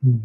Hmm.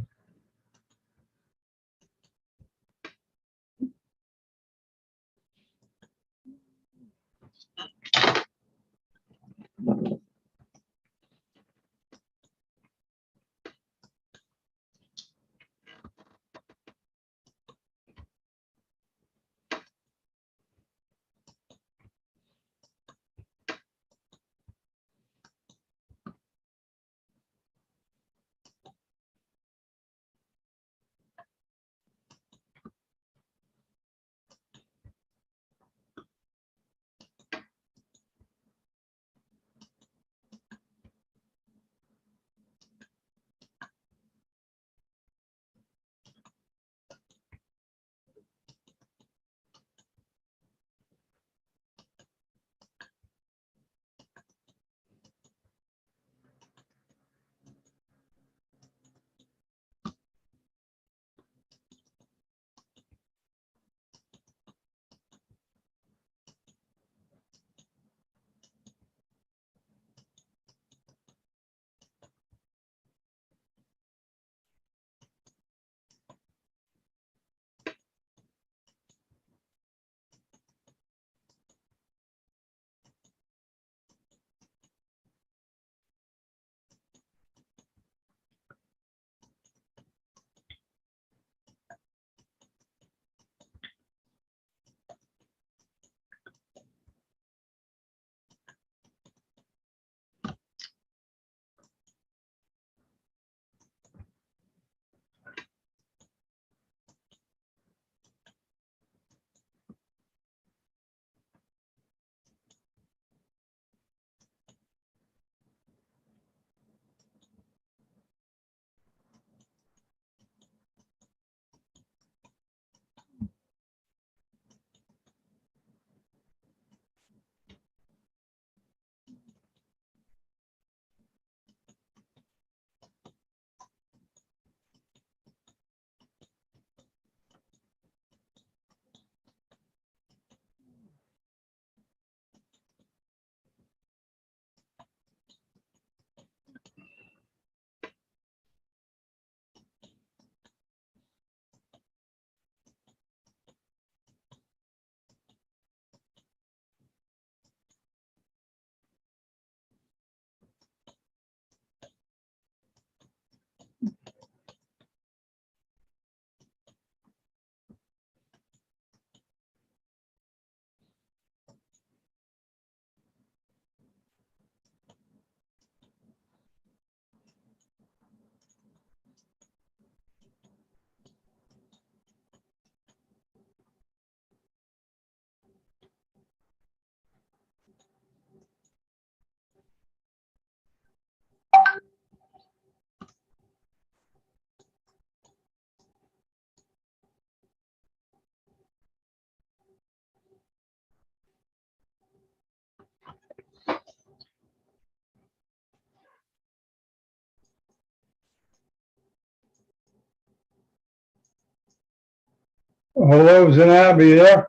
Hello, Zanab, are you there?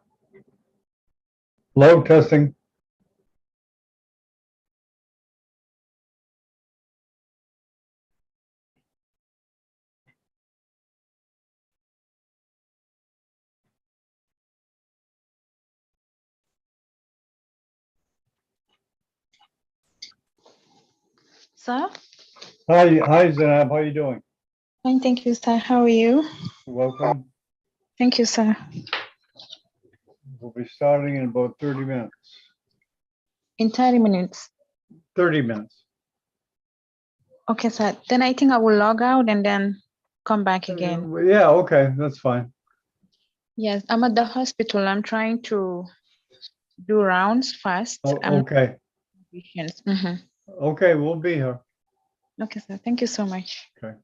Hello, testing. Sir? Hi, Zanab, how are you doing? Fine, thank you, sir. How are you? Welcome. Thank you, sir. We'll be starting in about 30 minutes. In 30 minutes. 30 minutes. Okay, sir. Then I think I will log out and then come back again. Yeah, okay, that's fine. Yes, I'm at the hospital. I'm trying to do rounds fast. Oh, okay. Mm-hmm. Okay, we'll be here. Okay, sir. Thank you so much. Okay.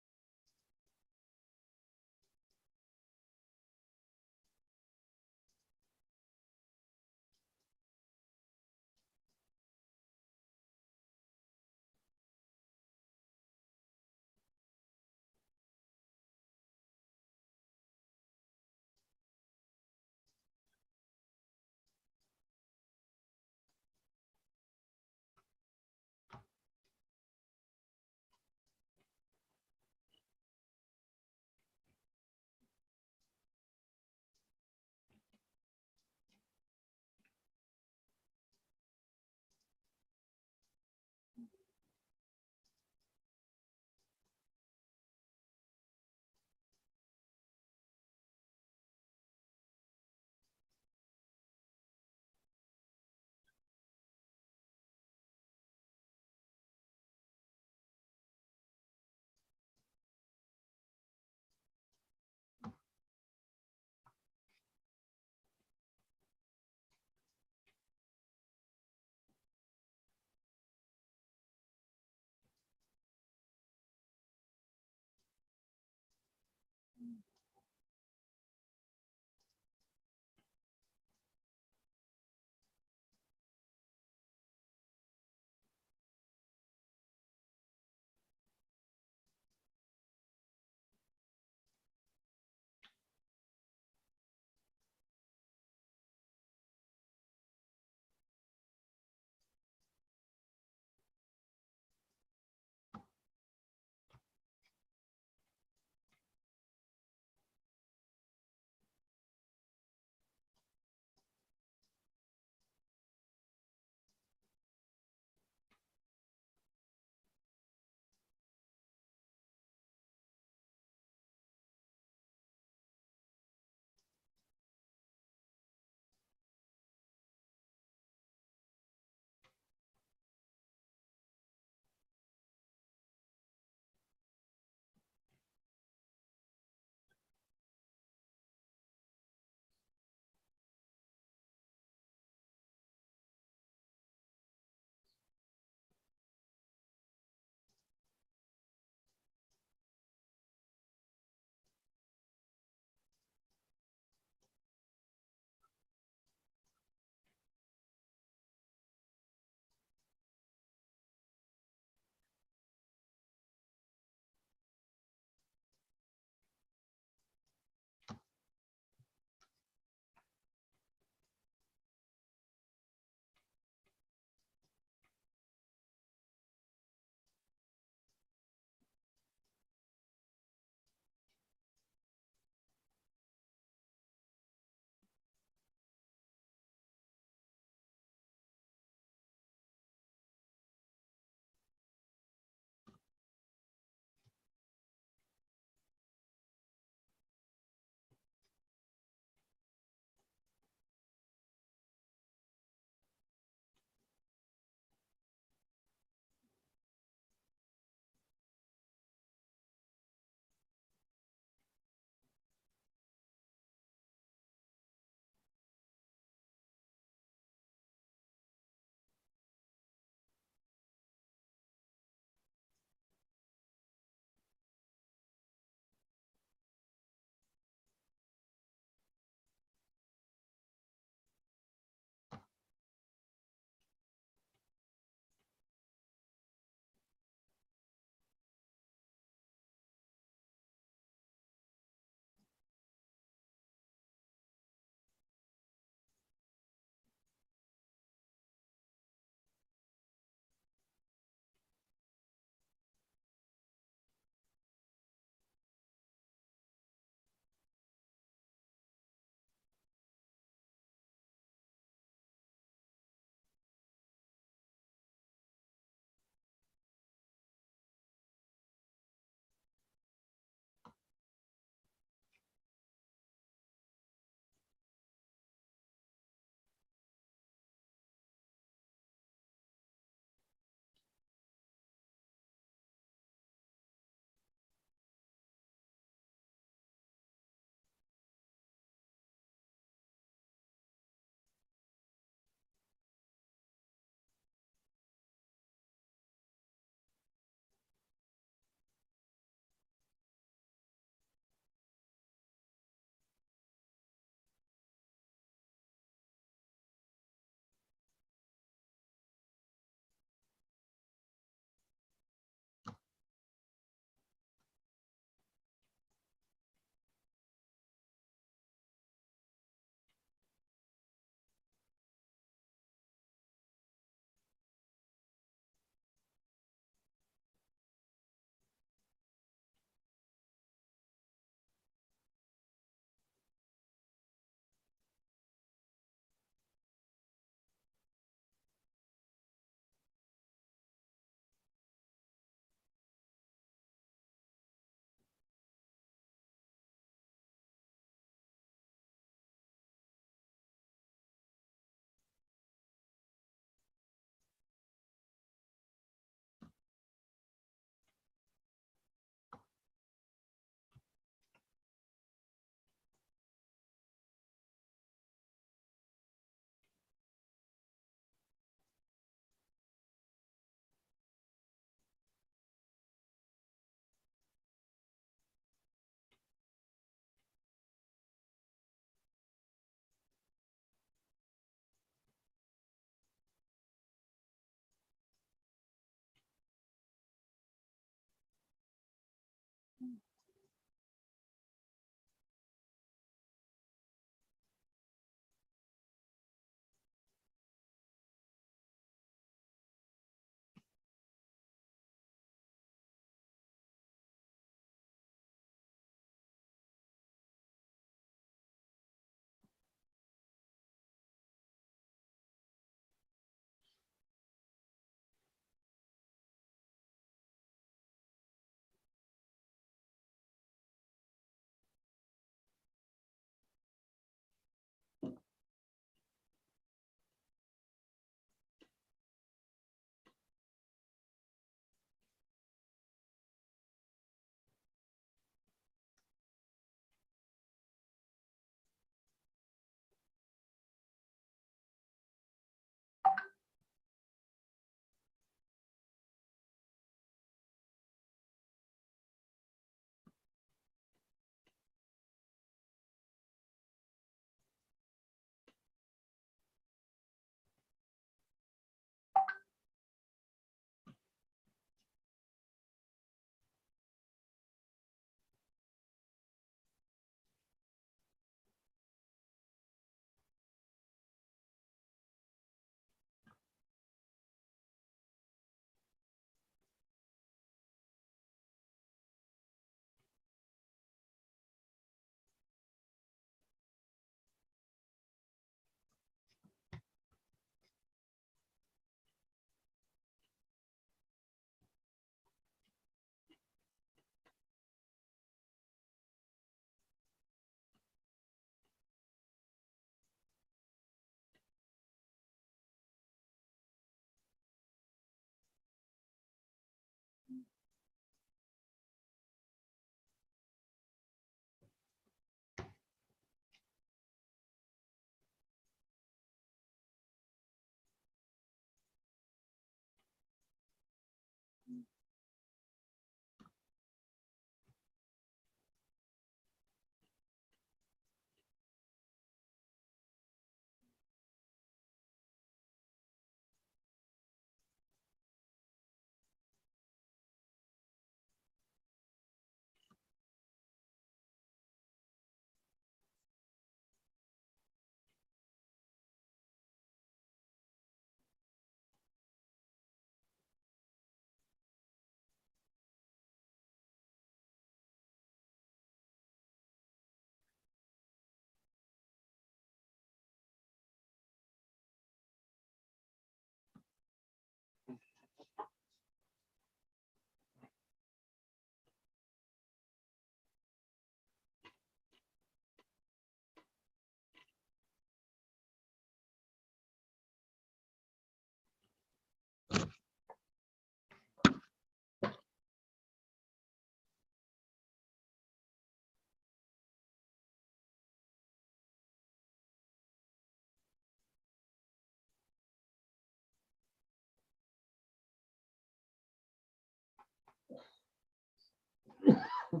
Good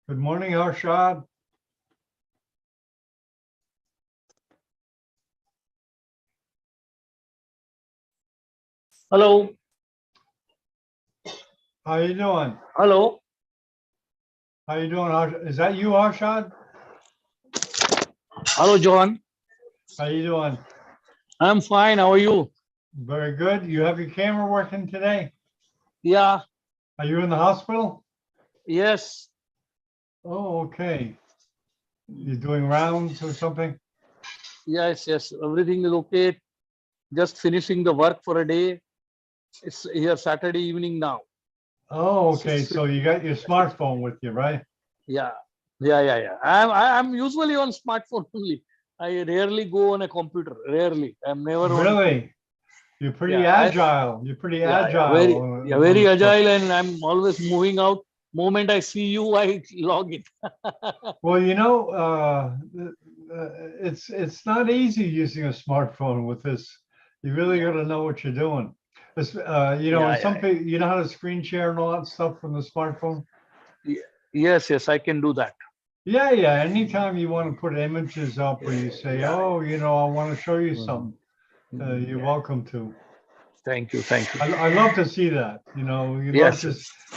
morning, Arshad. Hello. How you doing? Hello. How you doing, Arshad? Is that you, Arshad? Hello, John. How you doing? I'm fine. How are you? Very good. You have your camera working today? Yeah. Are you in the hospital? Yes. Oh, okay. You're doing rounds or something? Yes. Yes. Everything is okay. Just finishing the work for a day. It's here Saturday evening now. Oh, okay. So you got your smartphone with you, right? Yeah. Yeah. I'm usually on smartphone only. I rarely go on a computer. Rarely. I'm never on. Really? You're pretty Yeah, agile. You're pretty agile. Very the agile, and I'm always moving out. Moment I see you, I log in. Well, it's not easy using a smartphone with this. You really got to know what you're doing. And some people, you know how to screen share and all that stuff from the smartphone? Yes. I can do that. Yeah. Anytime you want to put images up or you say, oh, I want to show you something, you're welcome to. Thank you. I love to see that. You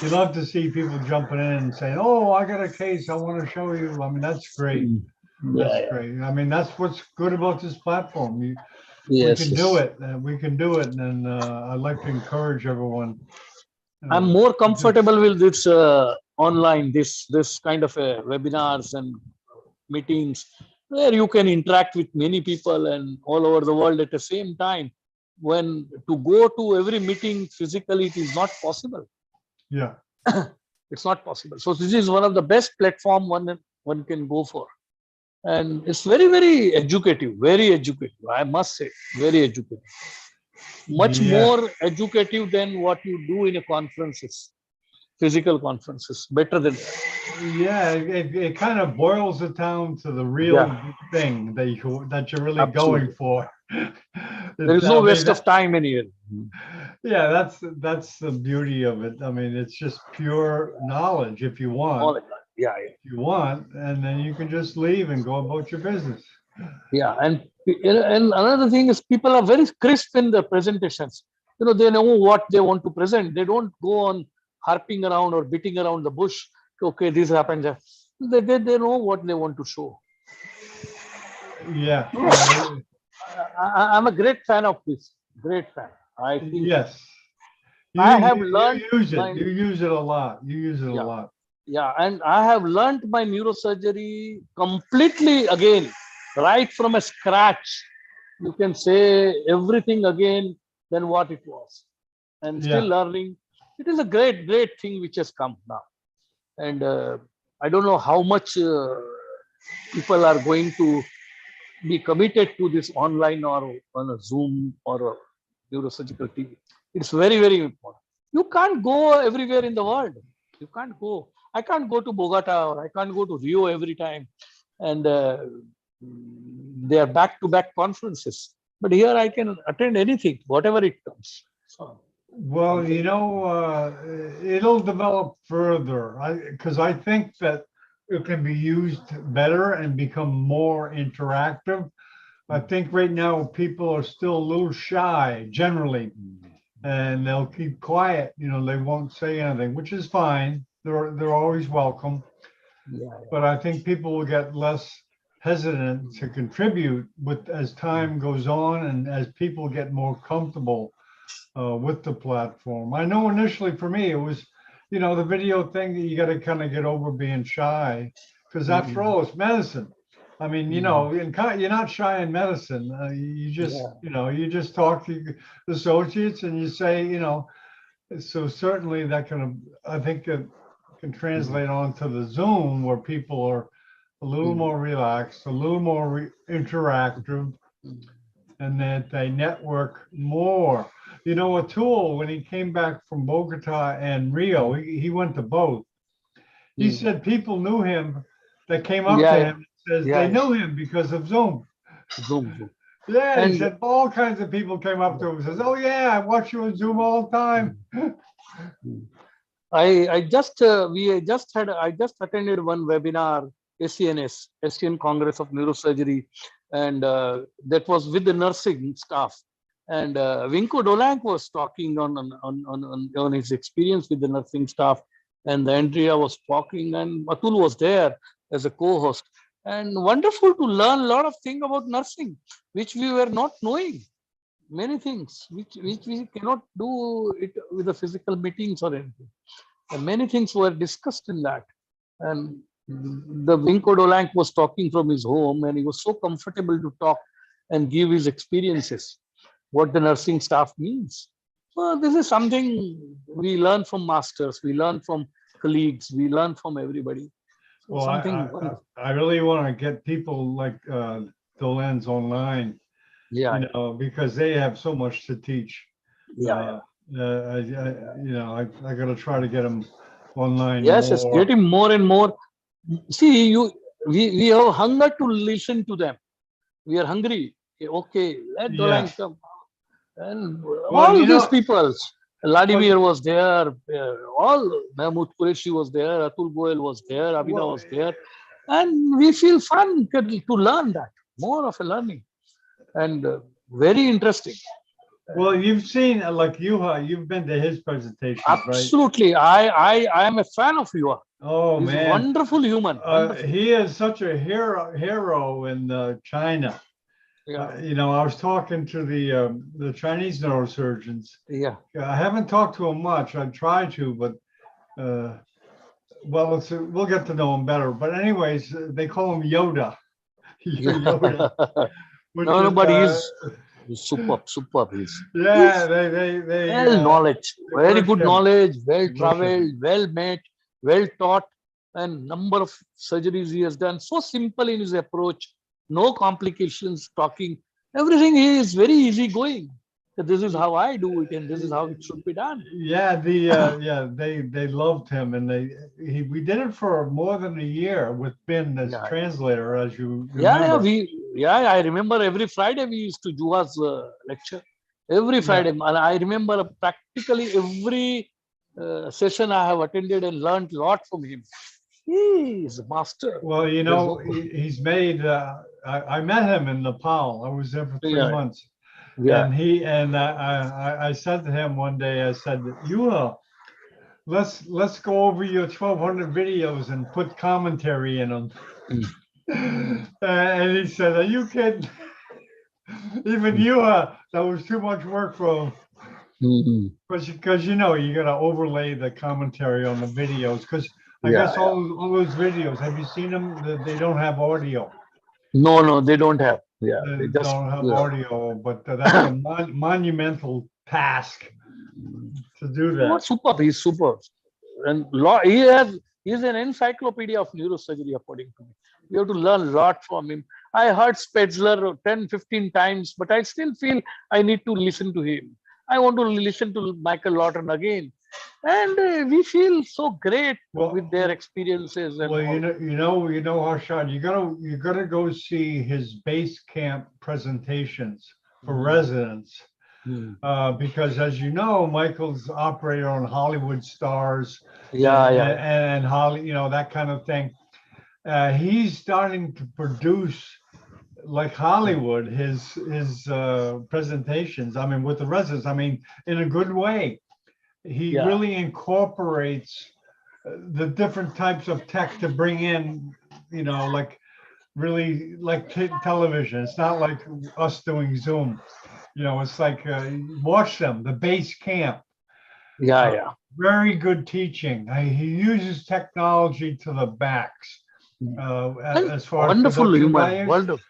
love to see people jumping in and saying, "Oh, I got a case. I want to show you." I mean, that's great. That's great. I mean, that's what's good about this platform. We can do it. We can do it, and I'd like to encourage everyone. I'm more comfortable with this online, this kind of webinars and meetings where you can interact with many people and all over the world at the same time. When to go to every meeting physically, it is not possible. Yeah. It's not possible. So this is one of the best platform one can go for. And it's very educative, very educative. I must say, very educative. Much more educative than what you do in a conferences, physical conferences. Better than that. Yeah, it kind of boils it down to the real thing that you're really going for. There is no waste of time anywhere. Yeah, that's the beauty of it. I mean, it's just pure knowledge if you want. If you want, and then you can just leave and go about your business. Yeah, and another thing is people are very crisp in their presentations. They know what they want to present. They don't go on harping around or beating around the bush. Okay, this happens. They know what they want to show. Yeah. I'm a great fan of this. Great fan. I think. Yes. I have learned. You use it a lot. You use it a lot. Yeah, and I have learned my neurosurgery completely again, right from a scratch. You can say everything again than what it was, and still learning. It is a great thing which has come now, and I don't know how much people are going to be committed to this online or on a Zoom or a neurosurgical TV. It's very important. You can't go everywhere in the world. You can't go. I can't go to Bogota or I can't go to Rio every time. And they are back-to-back conferences. But here I can attend anything, whatever it comes. So, well, it'll develop further because I think that it can be used better and become more interactive. I think right now people are still a little shy generally, and they'll keep quiet. They won't say anything, which is fine. They're always welcome. But I think people will get less hesitant to contribute as time goes on and as people get more comfortable with the platform. I know initially for me it was, the video thing that you got to kind of get over being shy because after all, it's medicine. I mean, you're not shy in medicine. You just, you just talk to your associates and you say, so certainly that I think it can translate onto the Zoom where people are a little more relaxed, a little more interactive, and that they network more. Atul, when he came back from Bogota and Rio, he went to both. He said people knew him that came up Yeah, to yeah, him and says yeah, they yeah. knew him because of Zoom. Zoom, Zoom. Yeah, he And said all kinds of people came up to him and says, "Oh yeah, I watch you on Zoom all the time." I just I just attended one webinar, ACNS, Asian Congress of Neurosurgery, and that was with the nursing staff. And Vinko Dolank was talking on his experience with the nursing staff, and the Andrea was talking, and Atul was there as a co-host. And wonderful to learn a lot of things about nursing, which we were not knowing. Many things which we cannot do it with the physical meetings or anything. And many things were discussed in that. And the Vinko Dolank was talking from his home, and he was so comfortable to talk and give his experiences, what the nursing staff means. So this is something we learn from masters, we learn from colleagues, we learn from everybody. So Well, something wonderful. I really want to get people like Dolan's online, Yeah, you know, because they have so much to teach. yeah. You know, I got to try to get them online Yes, it's more. getting more and more. See, we have hunger to listen to them. We are hungry. Okay, let Yeah. Dolan come. And Well, all you these know, people, Vladimir was there, all Mahmoud Qureshi was there, Atul Goel was there, Abida well, was there. And we feel fun to learn that, more of a learning. And very interesting. well, you've seen like Yuha, you've been to his presentations, right? Absolutely. I am a fan of Yuva. Oh He's a man, wonderful human. Wonderful. he is such a hero in China. Yeah. You know, I was talking to the Chinese neurosurgeons. Yeah. I haven't talked to him much. I try to, but well, we'll get to know him better. But anyways, they call him Yoda. Yoda, which No, is but he's superb. yeah, they Well knowledge, very worship good knowledge, well worship traveled, him. well met, well taught, and number of surgeries he has done. So simple in his approach, no complications, talking, everything. He is very easy going. This is how I do it, and this is how it should be done. Yeah, they loved him, and we did it for more than a year with Ben as Yeah. translator, as you Yeah, remember. I remember every Friday we used to do his lecture. Every Friday, and I remember practically every session I have attended and learned a lot from him. He is a master. Well, you There's know, he's made. I met him in Nepal. I was there for 3 months, Yeah. and I said to him one day, I said, "You let's go over your 1,200 videos and put commentary in them." And he said, "Are you kidding?" Even you, that was too much work for him. Because you know you got to overlay the commentary on the videos. Because I guess all those videos, have you seen them? They don't have audio. No, they don't have. Yeah, They they just don't have audio, but that's a monumental task to do that. superb. He's superb, and he's an encyclopedia of neurosurgery, according to me. We have to learn a lot from him. I heard Spetzler 10, 15 times, but I still feel I need to listen to him. I want to listen to Michael Lawton again, and we feel so great with their experiences. And well, you know, Harshad, you gotta go see his base camp presentations for residents. Because as you know, Michael's operated on Hollywood stars, and Holly, you know, that kind of thing. He's starting to produce like Hollywood his presentations. I mean, with the residents. I mean, in a good way. He really incorporates the different types of tech to bring in. You know, like really like television. It's not like us doing Zoom. You know, it's like watch them, the base camp. Very good teaching. He uses technology to the max as far wonderful as human. Wonderful.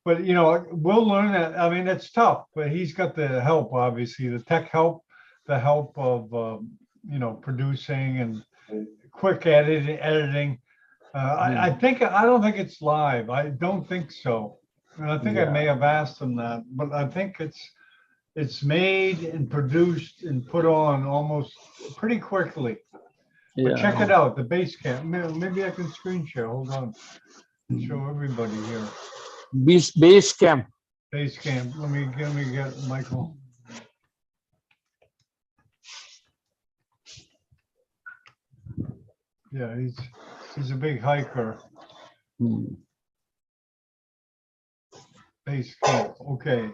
But you know, we'll learn that. I mean, it's tough, but he's got the help, obviously, the tech help, the help of you know, producing and quick editing. I don't think it's live. I don't think so. And I think I may have asked him that, but I think it's made and produced and put on almost pretty quickly. But check Yeah. it out, the base camp. Maybe I can screen share. Hold on. And show everybody here. Base camp. Base camp. Let me get Michael. Yeah, he's a big hiker. Hmm. Base camp. Okay.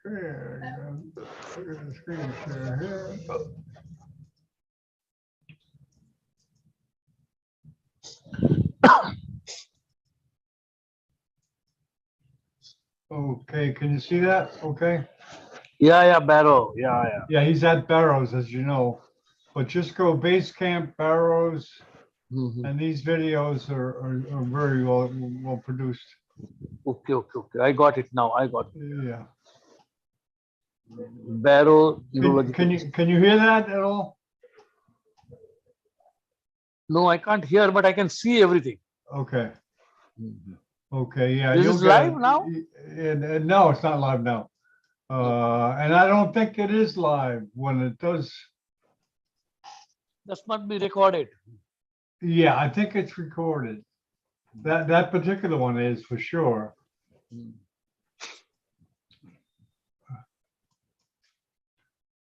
Here, look at the screen share here. Okay, can you see that? Okay. Yeah, Barrow. Yeah. Yeah, he's at Barrows, as you know. But just go base camp, Barrows, Mhm. and these videos are very well produced. Okay. I got it now. I got it. Yeah. Barrow urological. Can you hear that at all? No, I can't hear, but I can see everything. Okay. Okay. Yeah. This you'll is get live it. now? And no, it's not live now. And I don't think it is live when it does. That must be recorded. Yeah, I think it's recorded. That particular one is for sure.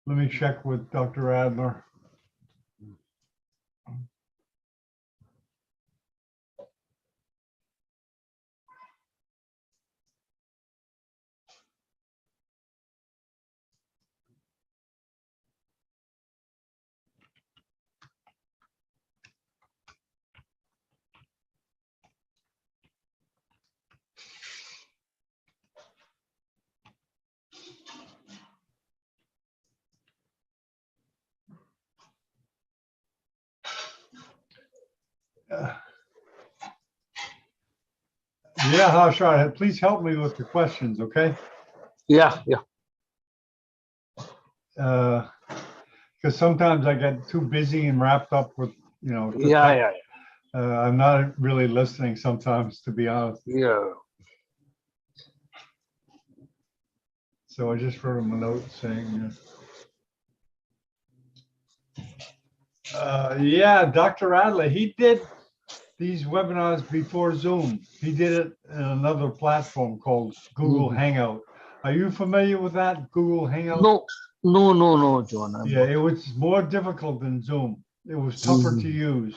Let me check with Dr. Adler. Yeah, Harshad, please help me with the questions, okay? Yeah. Because sometimes I get too busy and wrapped up with, Yeah. I'm not really listening sometimes, to be honest. Yeah. So I just wrote him a note saying, yeah, Dr. Adler, he did these webinars before Zoom. He did it in another platform called Google Hangout. Are you familiar with that, Google Hangout? No, John. Yeah, it was more difficult than Zoom. It was tougher to use.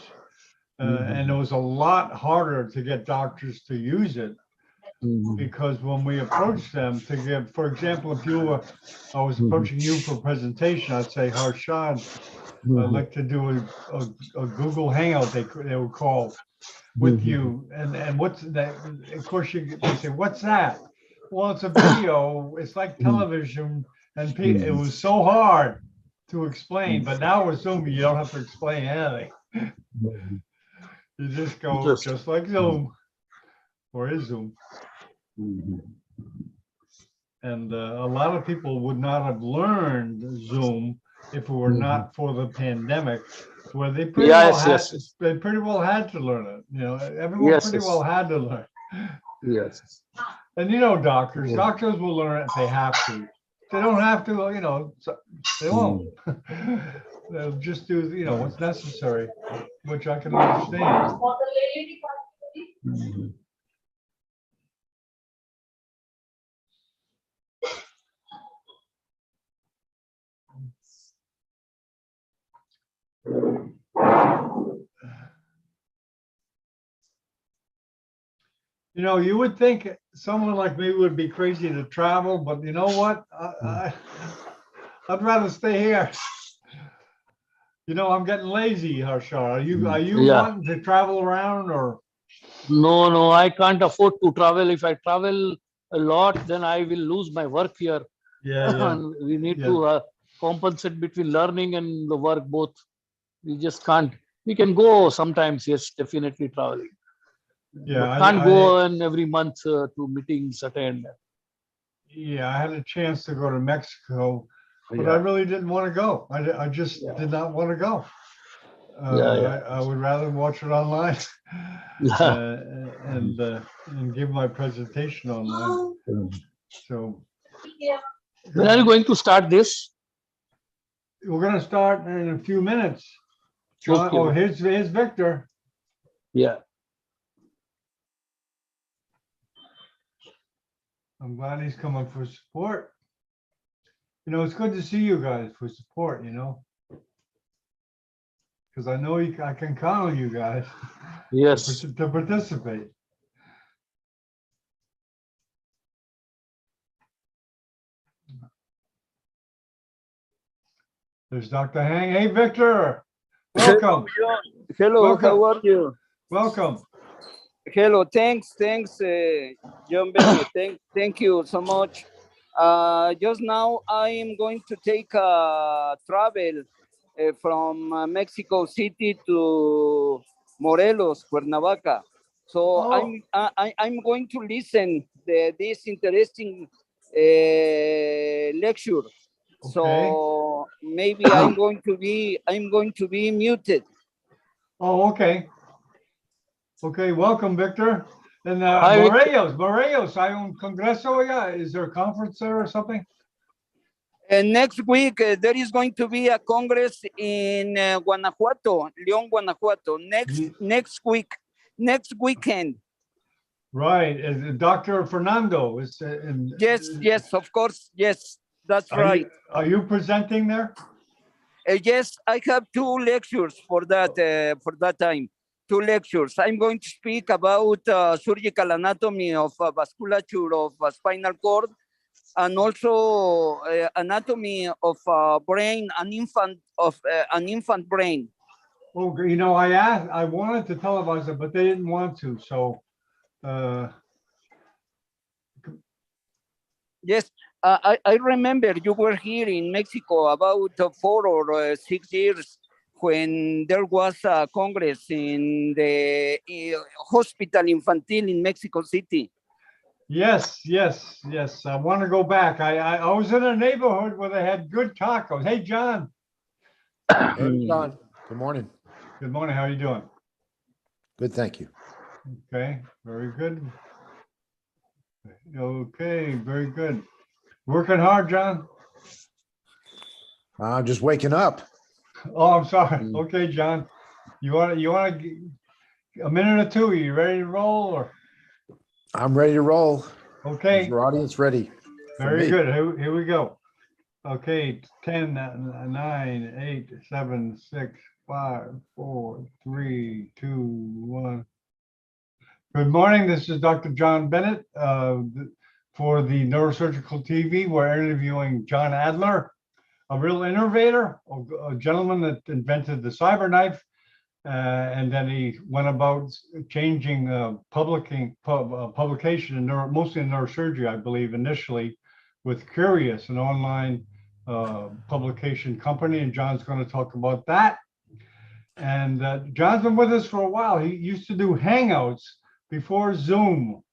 And it was a lot harder to get doctors to use it because when we approached them to give, for example, I was approaching you for a presentation, I'd say, Harshad, I'd like to do a Google Hangout, they would call, with you. And what's that? Of course, they say, what's that? Well, it's a video. It's like television. And it was so hard to explain. But now with Zoom, you don't have to explain anything. You just go just like Zoom or is Zoom. And a lot of people would not have learned Zoom if it were not for the pandemic, where they pretty well had to learn it. Everyone pretty well had to learn. Yes. And doctors will learn it if they have to. If they don't have to, they won't. They'll just do, what's necessary, which I can understand. You would think someone like me would be crazy to travel, but you know what? I'd rather stay here. I'm getting lazy, Harshad. Are you wanting to travel around or? No, I can't afford to travel. If I travel a lot, then I will lose my work here. Yeah. We need to compensate between learning and the work both. We just can't. We can go sometimes, yes, definitely traveling. Yeah, can't go in every month to meetings attend. Yeah, I had a chance to go to Mexico, but I really didn't want to go. I just did not want to go. I would rather watch it online and give my presentation online. So when are you going to start this? we're gonna start in a few minutes. John, Okay. oh, here's Victor. Yeah. I'm glad he's coming for support. You know, it's good to see you guys for support, you know. Because I know I can count on you guys Yes. to participate. There's Dr. Hang. Hey, Victor. Welcome. Hello, John. Hello, Welcome. how are you? Welcome. Hello, thanks, John Benny. Thank you so much. Just now, I am going to take a travel from Mexico City to Morelos, Cuernavaca. So Oh, I'm going to listen this interesting lecture. okay. So maybe I'm going to be muted. Oh, okay. Okay, welcome, Victor. And Hi, Victor. Morelos, hay un congreso allá. Is there a conference there or something? And next week, there is going to be a congress in Guanajuato, León, Guanajuato. Next weekend. Right. Dr. Fernando is. Yes, of course. Yes, that's right. Are you presenting there? Yes, I have 2 lectures for that time. 2 lectures. I'm going to speak about surgical anatomy of vasculature of spinal cord, and also anatomy of brain, an infant brain. Oh, you know, I wanted to televise it, but they didn't want to. So, Yes, I remember you were here in Mexico about 4 or 6 years when there was a congress in the Hospital Infantil in Mexico City. yes. I want to go back. I was in a neighborhood where they had good tacos. Hey, John. Hey, John. Good morning. Good morning. How are you doing? Good, thank you. Okay, very good. Okay, very good. Working hard, John? I'm just waking up. Oh, I'm sorry. Okay, John. You want a minute or two? Are you ready to roll or? I'm ready to roll. Okay, Is your audience ready? for very me? good. Here we go. Okay, 10, 9, 8, 7, 6, 5, 4, 3, 2, 1. Good morning. This is Dr. John Bennett for the Neurosurgical TV. We're interviewing John Adler, a real innovator, a gentleman that invented the cyber knife, and then he went about changing publication in mostly in neurosurgery, I believe, initially with Curious, an online publication company, and John's going to talk about that. And John's been with us for a while. He used to do Hangouts before Zoom.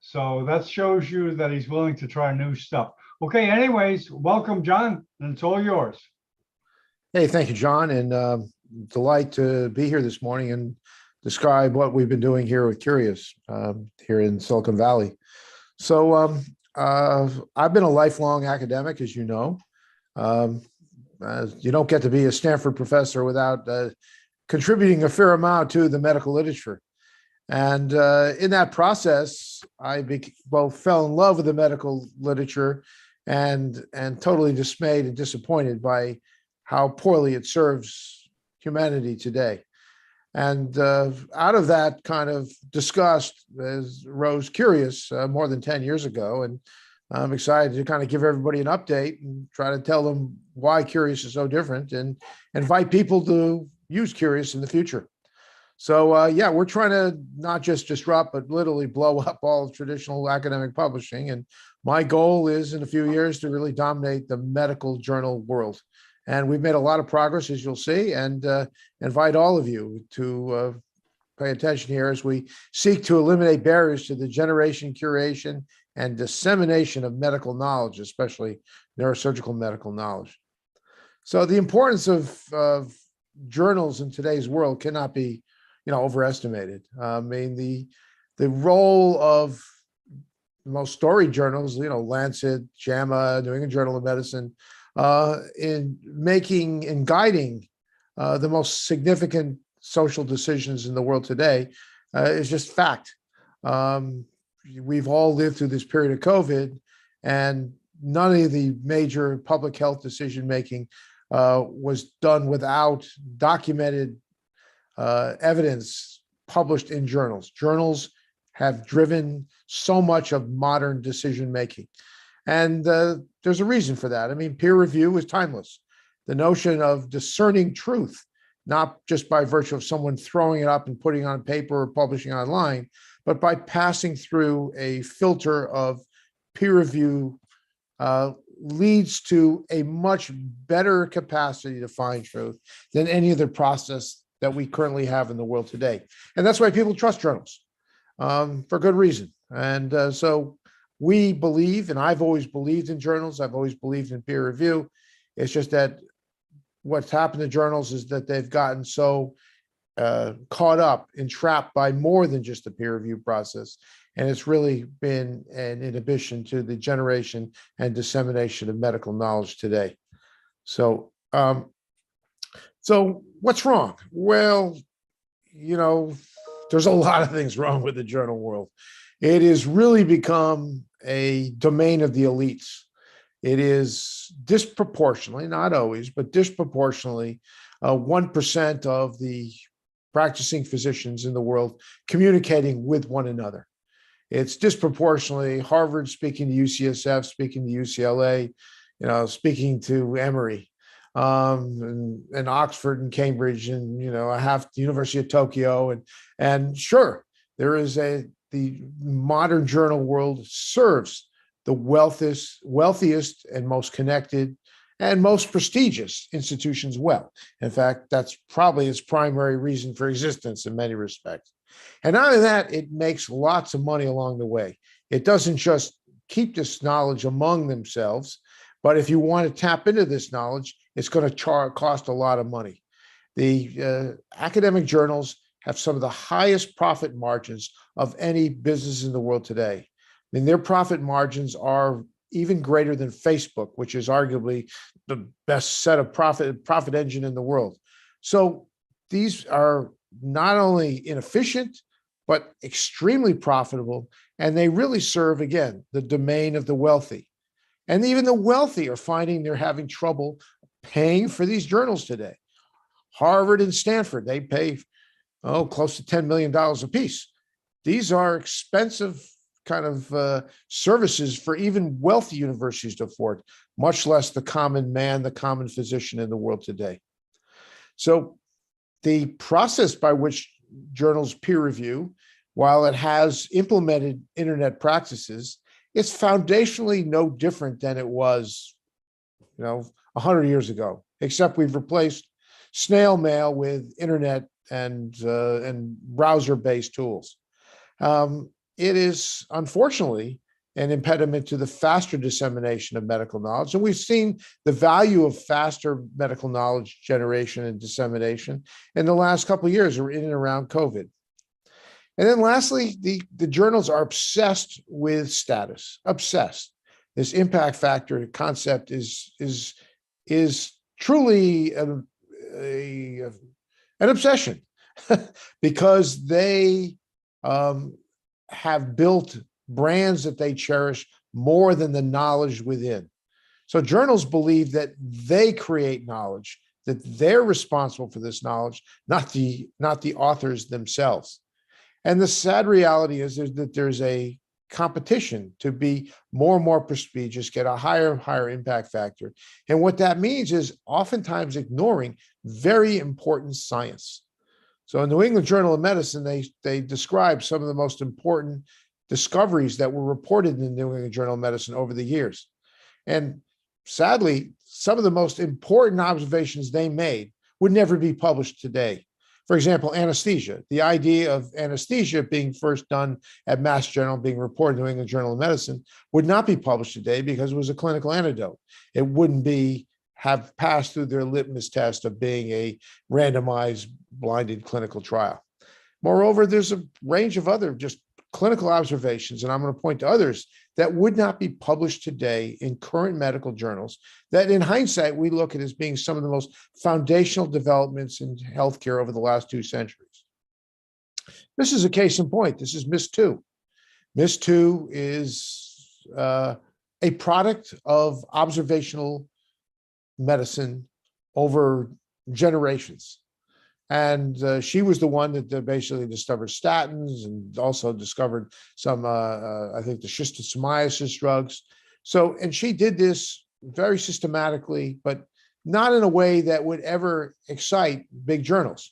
So that shows you that he's willing to try new stuff. Okay, anyways, welcome, John, and it's all yours. Hey, thank you, John, and delight to be here this morning and describe what we've been doing here with Curious here in Silicon Valley. So I've been a lifelong academic, as you know. You don't get to be a Stanford professor without contributing a fair amount to the medical literature. And in that process, I fell in love with the medical literature and totally dismayed and disappointed by how poorly it serves humanity today. And out of that kind of disgust rose Curious more than 10 years ago. And I'm excited to kind of give everybody an update and try to tell them why Curious is so different and invite people to use Curious in the future. So yeah, we're trying to not just disrupt, but literally blow up all traditional academic publishing. And my goal is in a few years to really dominate the medical journal world. And we've made a lot of progress, as you'll see, and invite all of you to pay attention here as we seek to eliminate barriers to the generation, curation, and dissemination of medical knowledge, especially neurosurgical medical knowledge. So the importance of journals in today's world cannot be overestimated. I mean, the role of most storied journals, Lancet, JAMA, New England Journal of Medicine, in making and guiding the most significant social decisions in the world today is just fact. We've all lived through this period of COVID, and none of the major public health decision making was done without documented evidence published in journals. Journals have driven so much of modern decision making. And there's a reason for that. I mean, peer review is timeless. The notion of discerning truth, not just by virtue of someone throwing it up and putting it on paper or publishing online, but by passing through a filter of peer review, leads to a much better capacity to find truth than any other process that we currently have in the world today. And that's why people trust journals, for good reason. And so we believe, and I've always believed in journals, I've always believed in peer review. It's just that what's happened to journals is that they've gotten so caught up, entrapped by more than just the peer review process. And it's really been an inhibition to the generation and dissemination of medical knowledge today. So, so what's wrong? Well, you know, there's a lot of things wrong with the journal world. It has really become a domain of the elites. It is disproportionately, not always, but disproportionately, 1% of the practicing physicians in the world communicating with one another. It's disproportionately Harvard speaking to UCSF, speaking to UCLA, you know, speaking to Emory, and Oxford and Cambridge, and half the University of Tokyo, and sure, there is the modern journal world serves the wealthiest and most connected and most prestigious institutions well. In fact, that's probably its primary reason for existence in many respects. And out of that, it makes lots of money along the way. It doesn't just keep this knowledge among themselves, but if you want to tap into this knowledge, it's going to cost a lot of money. The academic journals have some of the highest profit margins of any business in the world today. I mean, their profit margins are even greater than Facebook, which is arguably the best set of profit engine in the world. So these are not only inefficient, but extremely profitable. And they really serve, again, the domain of the wealthy. And even the wealthy are finding they're having trouble paying for these journals today. Harvard and Stanford, they pay, close to $10 million a piece. These are expensive kind of services for even wealthy universities to afford, much less the common man, the common physician in the world today. So the process by which journals peer review, while it has implemented internet practices, it's foundationally no different than it was, 100 years ago, except we've replaced snail mail with internet and browser-based tools. It is unfortunately an impediment to the faster dissemination of medical knowledge. And we've seen the value of faster medical knowledge generation and dissemination in the last couple of years in and around COVID. And then lastly, the journals are obsessed with status, obsessed. This impact factor concept is truly an obsession because they have built brands that they cherish more than the knowledge within. So journals believe that they create knowledge, that they're responsible for this knowledge, not the authors themselves. And the sad reality is that there's a competition to be more and more prestigious, get a higher and higher impact factor. And what that means is oftentimes ignoring very important science. So in New England Journal of Medicine, they describe some of the most important discoveries that were reported in the New England Journal of Medicine over the years. And sadly, some of the most important observations they made would never be published today. For example, anesthesia. The idea of anesthesia being first done at Mass General, being reported in New England Journal of Medicine, would not be published today because it was a clinical antidote. It wouldn't have passed through their litmus test of being a randomized blinded clinical trial. Moreover, there's a range of other just clinical observations, and I'm going to point to others that would not be published today in current medical journals, that in hindsight, we look at as being some of the most foundational developments in healthcare over the last 2 centuries. This is a case in point. This is MIS2. MIS2 is a product of observational medicine over generations. And she was the one that basically discovered statins and also discovered some, I think, the schistosomiasis drugs. So, and she did this very systematically, but not in a way that would ever excite big journals.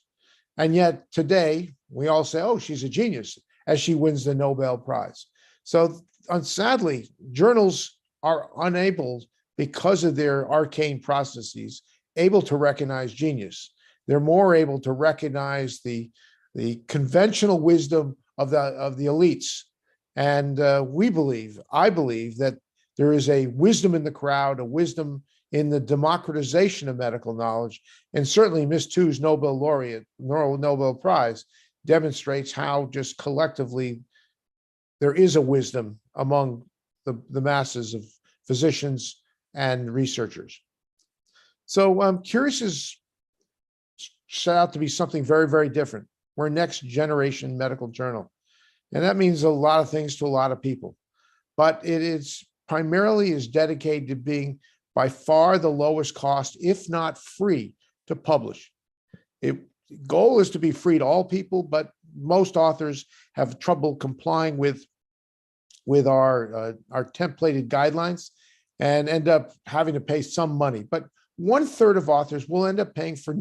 And yet today, we all say, oh, she's a genius, as she wins the Nobel Prize. So sadly, journals are unable, because of their arcane processes, able to recognize genius. They're more able to recognize the conventional wisdom of the elites. And I believe that there is a wisdom in the crowd, a wisdom in the democratization of medical knowledge. And certainly MIS2's Nobel laureate, Nobel Prize, demonstrates how just collectively there is a wisdom among the masses of physicians and researchers. So Curious is set out to be something very, very different. We're a next generation medical journal. And that means a lot of things to a lot of people. But it is primarily is dedicated to being by far the lowest cost, if not free, to publish. The goal is to be free to all people, but most authors have trouble complying with our templated guidelines and end up having to pay some money. But 1/3 of authors will end up paying for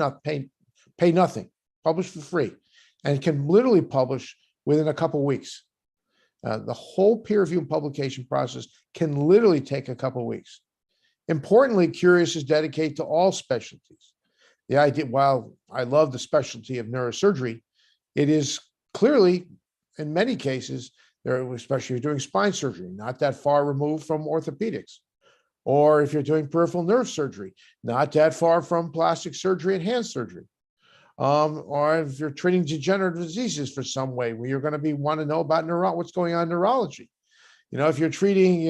pay nothing, publish for free, and can literally publish within a couple of weeks. The whole peer review and publication process can literally take a couple of weeks. Importantly, Curious is dedicated to all specialties. The idea, while I love the specialty of neurosurgery, it is clearly, in many cases, especially if you're doing spine surgery, not that far removed from orthopedics. Or if you're doing peripheral nerve surgery, not that far from plastic surgery and hand surgery. Or if you're treating degenerative diseases for some way, where you're going to want to know about what's going on in neurology. If you're treating,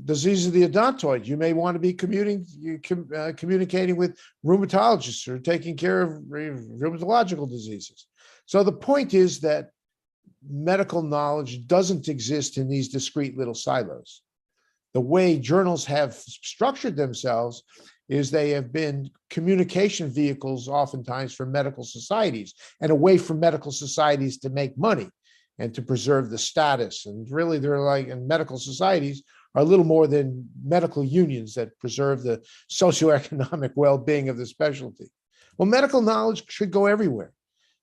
disease of the odontoid, you may want to be communicating with rheumatologists or taking care of rheumatological diseases. So the point is that medical knowledge doesn't exist in these discrete little silos. The way journals have structured themselves is they have been communication vehicles oftentimes for medical societies and a way for medical societies to make money and to preserve the status. And really and medical societies are a little more than medical unions that preserve the socioeconomic well-being of the specialty. Well, medical knowledge should go everywhere.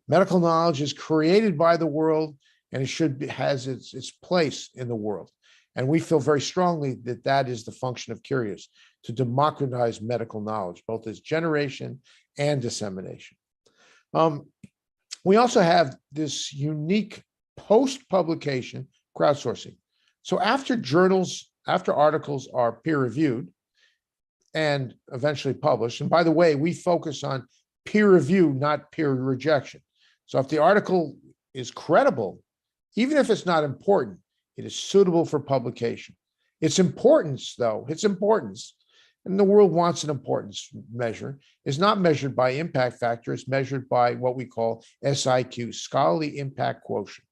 Medical knowledge is created by the world and it has its place in the world. And we feel very strongly that that is the function of Curious, to democratize medical knowledge, both as generation and dissemination. We also have this unique post-publication crowdsourcing. So after articles are peer-reviewed and eventually published, and by the way, we focus on peer review, not peer rejection. So if the article is credible, even if it's not important, it is suitable for publication. Its importance, and the world wants an importance measure, is not measured by impact factor, it's measured by what we call SIQ, Scholarly Impact Quotient.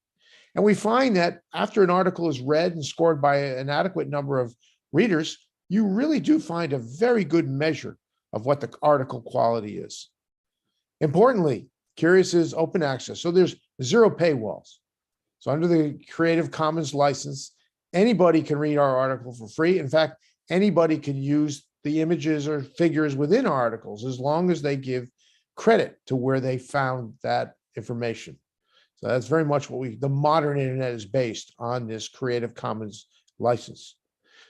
And we find that after an article is read and scored by an adequate number of readers, you really do find a very good measure of what the article quality is. Importantly, Curious is open access, so there's 0 paywalls. So under the Creative Commons license, anybody can read our article for free. In fact, anybody can use the images or figures within our articles as long as they give credit to where they found that information. So that's very much what the modern internet is based on, this Creative Commons license.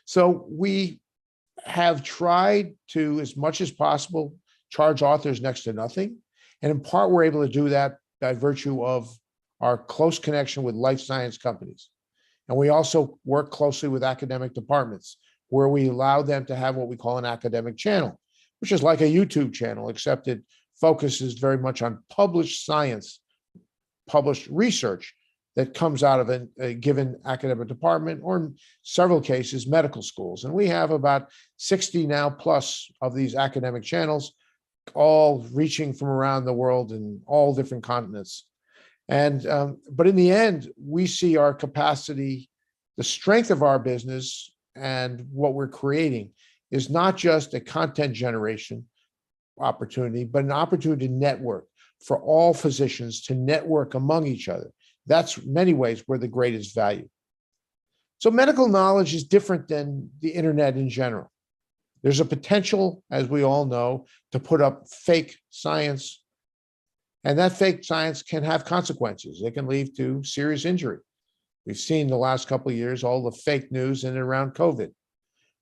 So we have tried to, as much as possible, charge authors next to nothing. And in part, we're able to do that by virtue of our close connection with life science companies. And we also work closely with academic departments, where we allow them to have what we call an academic channel, which is like a YouTube channel, except it focuses very much on published science, published research, that comes out of a given academic department, or in several cases, medical schools. And we have about 60 now plus of these academic channels, all reaching from around the world in all different continents. And but in the end, we see our capacity, the strength of our business and what we're creating is not just a content generation opportunity, but an opportunity to network for all physicians to network among each other. That's in many ways where the greatest value. So medical knowledge is different than the internet in general. There's a potential, as we all know, to put up fake science, and that fake science can have consequences. It can lead to serious injury. We've seen the last couple of years all the fake news in and around COVID.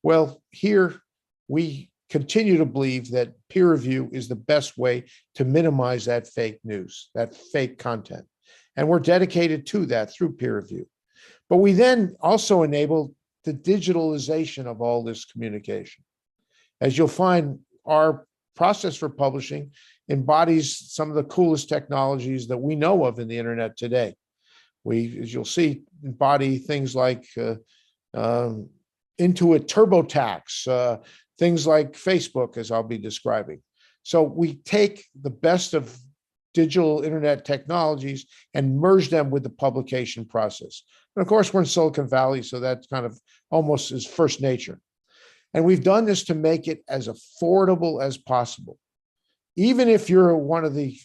Well, here we continue to believe that peer review is the best way to minimize that fake news, that fake content. And we're dedicated to that through peer review. But we then also enable the digitalization of all this communication. As you'll find, our process for publishing embodies some of the coolest technologies that we know of in the internet today. We, as you'll see, embody things like Intuit TurboTax, things like Facebook, as I'll be describing. So we take the best of digital internet technologies and merge them with the publication process. And of course, we're in Silicon Valley, so that's kind of almost is first nature. And we've done this to make it as affordable as possible. Even if you're one of the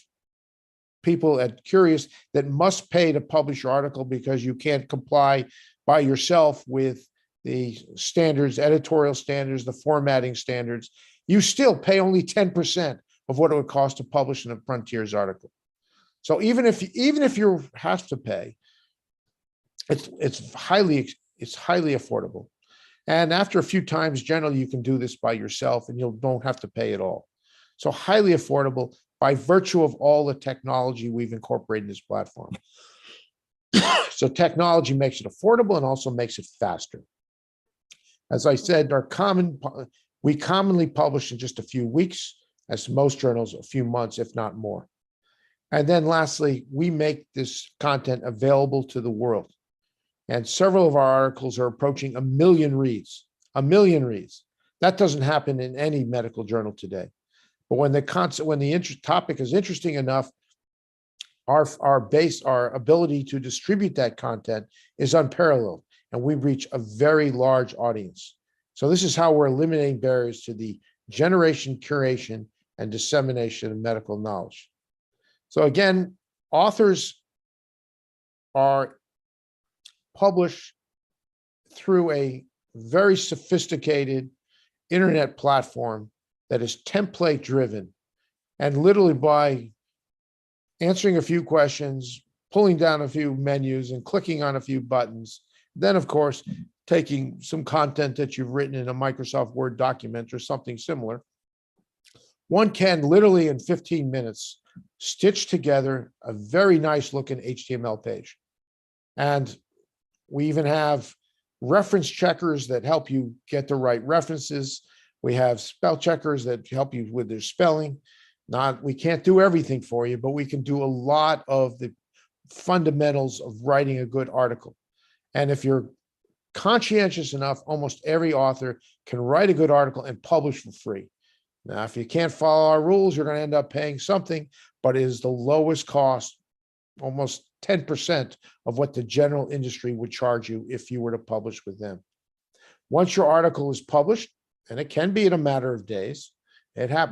people at Curious that must pay to publish your article because you can't comply by yourself with the standards, editorial standards, the formatting standards, you still pay only 10% of what it would cost to publish in a Frontiers article. So even if you have to pay, it's highly affordable. And after a few times, generally you can do this by yourself and you don't have to pay at all. So highly affordable by virtue of all the technology we've incorporated in this platform. So technology makes it affordable and also makes it faster. As I said, we commonly publish in just a few weeks, as most journals, a few months, if not more. And then lastly, we make this content available to the world. And several of our articles are approaching 1 million reads, 1 million reads. That doesn't happen in any medical journal today. But when the topic is interesting enough, our ability to distribute that content is unparalleled, and we reach a very large audience. So this is how we're eliminating barriers to the generation, curation, and dissemination of medical knowledge. So again, authors are published through a very sophisticated internet platform that is template driven, and literally by answering a few questions, pulling down a few menus and clicking on a few buttons, then of course, taking some content that you've written in a Microsoft Word document or something similar, one can literally in 15 minutes stitch together a very nice looking HTML page. And we even have reference checkers that help you get the right references. We have spell checkers that help you with their spelling. We can't do everything for you, but we can do a lot of the fundamentals of writing a good article. And if you're conscientious enough, almost every author can write a good article and publish for free. Now, if you can't follow our rules, you're going to end up paying something, but it is the lowest cost, almost 10% of what the general industry would charge you if you were to publish with them. Once your article is published, and it can be in a matter of days,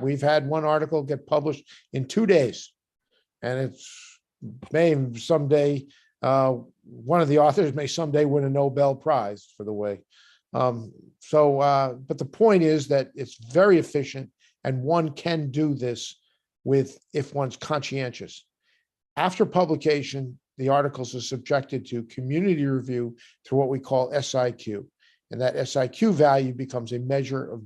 we've had one article get published in 2 days, and it's may someday, one of the authors may someday win a Nobel Prize for the way. But the point is that it's very efficient, and one can do this if one's conscientious. After publication, the articles are subjected to community review through what we call SIQ. And that SIQ value becomes a measure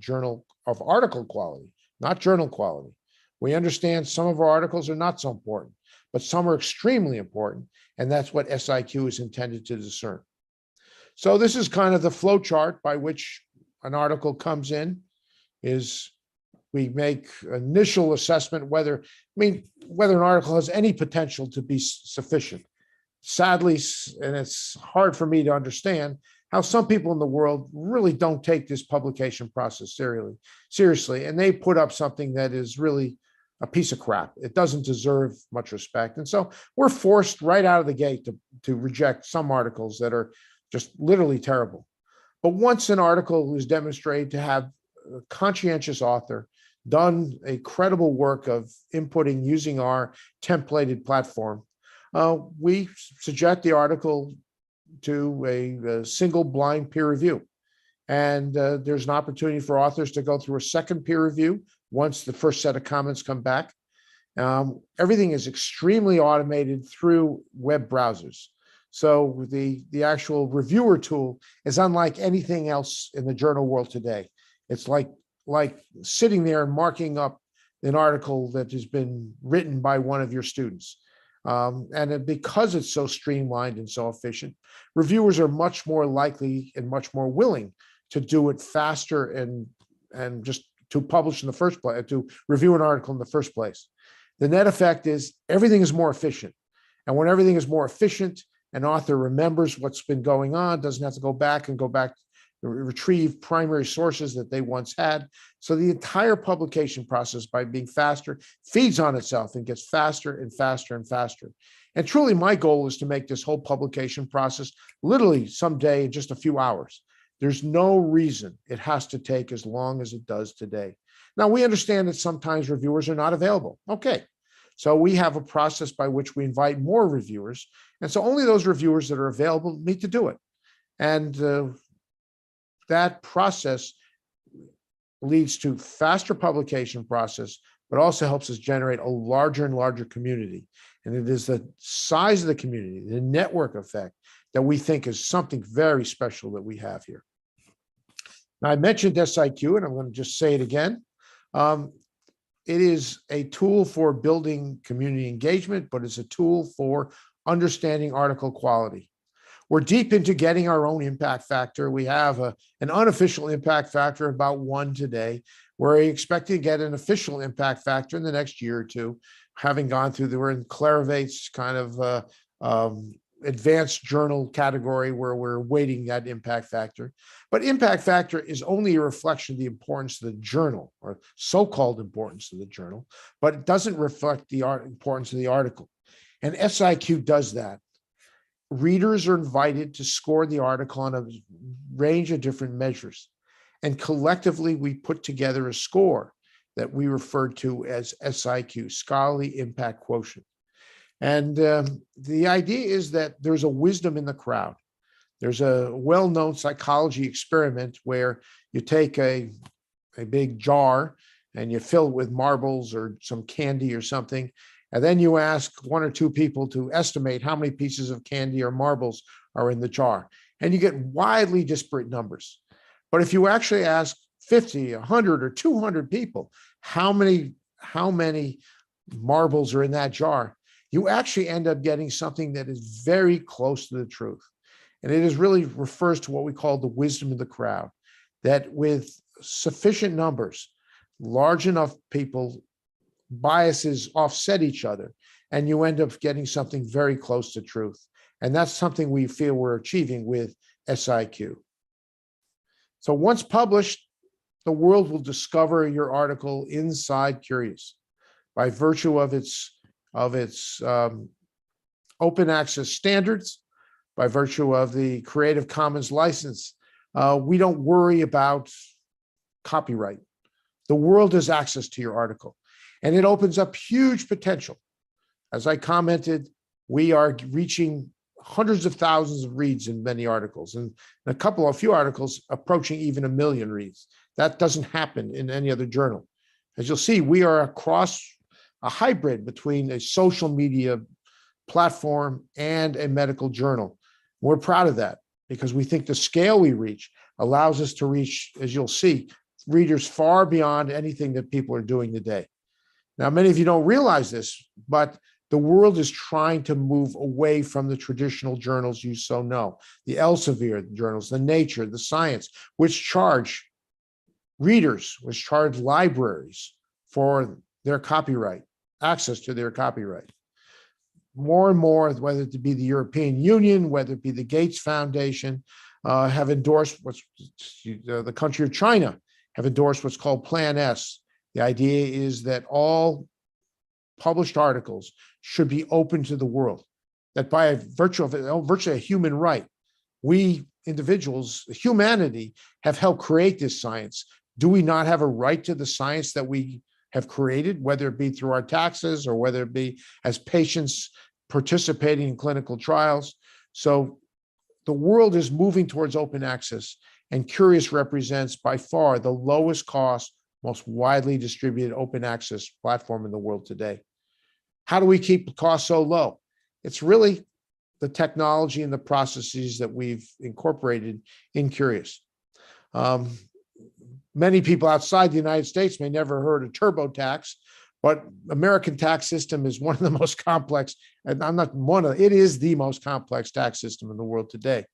of article quality, not journal quality. We understand some of our articles are not so important, but some are extremely important. And that's what SIQ is intended to discern. So this is kind of the flow chart by which an article comes in. We make initial assessment whether an article has any potential to be sufficient. sadly, and it's hard for me to understand how some people in the world really don't take this publication process seriously, and they put up something that is really a piece of crap. It doesn't deserve much respect. And so we're forced right out of the gate to reject some articles that are just literally terrible. But once an article is demonstrated to have a conscientious author, done a credible work of inputting using our templated platform, we subject the article to a single blind peer review. And there's an opportunity for authors to go through a second peer review once the first set of comments come back. Everything is extremely automated through web browsers. So the actual reviewer tool is unlike anything else in the journal world today. It's like sitting there and marking up an article that has been written by one of your students. Because it's so streamlined and so efficient, reviewers are much more likely and much more willing to do it faster and just to publish in the first place, to review an article in the first place. The net effect is everything is more efficient. And when everything is more efficient, an author remembers what's been going on, doesn't have to go back retrieve primary sources that they once had. So the entire publication process, by being faster, feeds on itself and gets faster and faster and faster. And truly, my goal is to make this whole publication process literally someday in just a few hours. There's no reason it has to take as long as it does today. Now, we understand that sometimes reviewers are not available. Okay. So we have a process by which we invite more reviewers. And so only those reviewers that are available need to do it. And that process leads to faster publication process, but also helps us generate a larger and larger community. And it is the size of the community, the network effect, that we think is something very special that we have here. Now, I mentioned SIQ, and I'm going to just say it again. It is a tool for building community engagement, but it's a tool for understanding article quality. We're deep into getting our own impact factor. We have an unofficial impact factor, about 1 today. We're expecting to get an official impact factor in the next year or two, having gone through, we're in Clarivate's kind of advanced journal category where we're weighting that impact factor. But impact factor is only a reflection of the importance of the journal, or so-called importance of the journal, but it doesn't reflect the importance of the article. And SIQ does that. Readers are invited to score the article on a range of different measures. And collectively, we put together a score that we refer to as SIQ, Scholarly Impact Quotient. And the idea is that there's a wisdom in the crowd. There's a well-known psychology experiment where you take a big jar and you fill it with marbles or some candy or something. And then you ask 1 or 2 people to estimate how many pieces of candy or marbles are in the jar. And you get widely disparate numbers. But if you actually ask 50, 100, or 200 people, how many marbles are in that jar, you actually end up getting something that is very close to the truth. And it really refers to what we call the wisdom of the crowd, that with sufficient numbers, large enough people, biases offset each other, and you end up getting something very close to truth. And that's something we feel we're achieving with SIQ. So once published, the world will discover your article inside Curious by virtue of its open access standards, by virtue of the Creative Commons license. We don't worry about copyright. The world has access to your article. And it opens up huge potential. As I commented, we are reaching hundreds of thousands of reads in many articles, and a few articles approaching even 1 million reads. That doesn't happen in any other journal. As you'll see, we are across a hybrid between a social media platform and a medical journal. We're proud of that because we think the scale we reach allows us to reach, as you'll see, readers far beyond anything that people are doing today. Now, many of you don't realize this, but the world is trying to move away from the traditional journals you so know, the Elsevier journals, the Nature, the Science, which charge readers, which charge libraries for their copyright, access to their copyright. more and more, whether it be the European Union, whether it be the Gates Foundation, have endorsed the country of China have endorsed what's called Plan S. The idea is that all published articles should be open to the world, that by virtue of virtually a human right, we individuals, humanity, have helped create this science. Do we not have a right to the science that we have created, whether it be through our taxes or whether it be as patients participating in clinical trials? So the world is moving towards open access, and Curious represents by far the lowest cost, most widely distributed open access platform in the world today. How do we keep the cost so low? It's really the technology and the processes that we've incorporated in Curious. Many people outside the United States may never heard of TurboTax, but American tax system is one of the most complex, and it is the most complex tax system in the world today.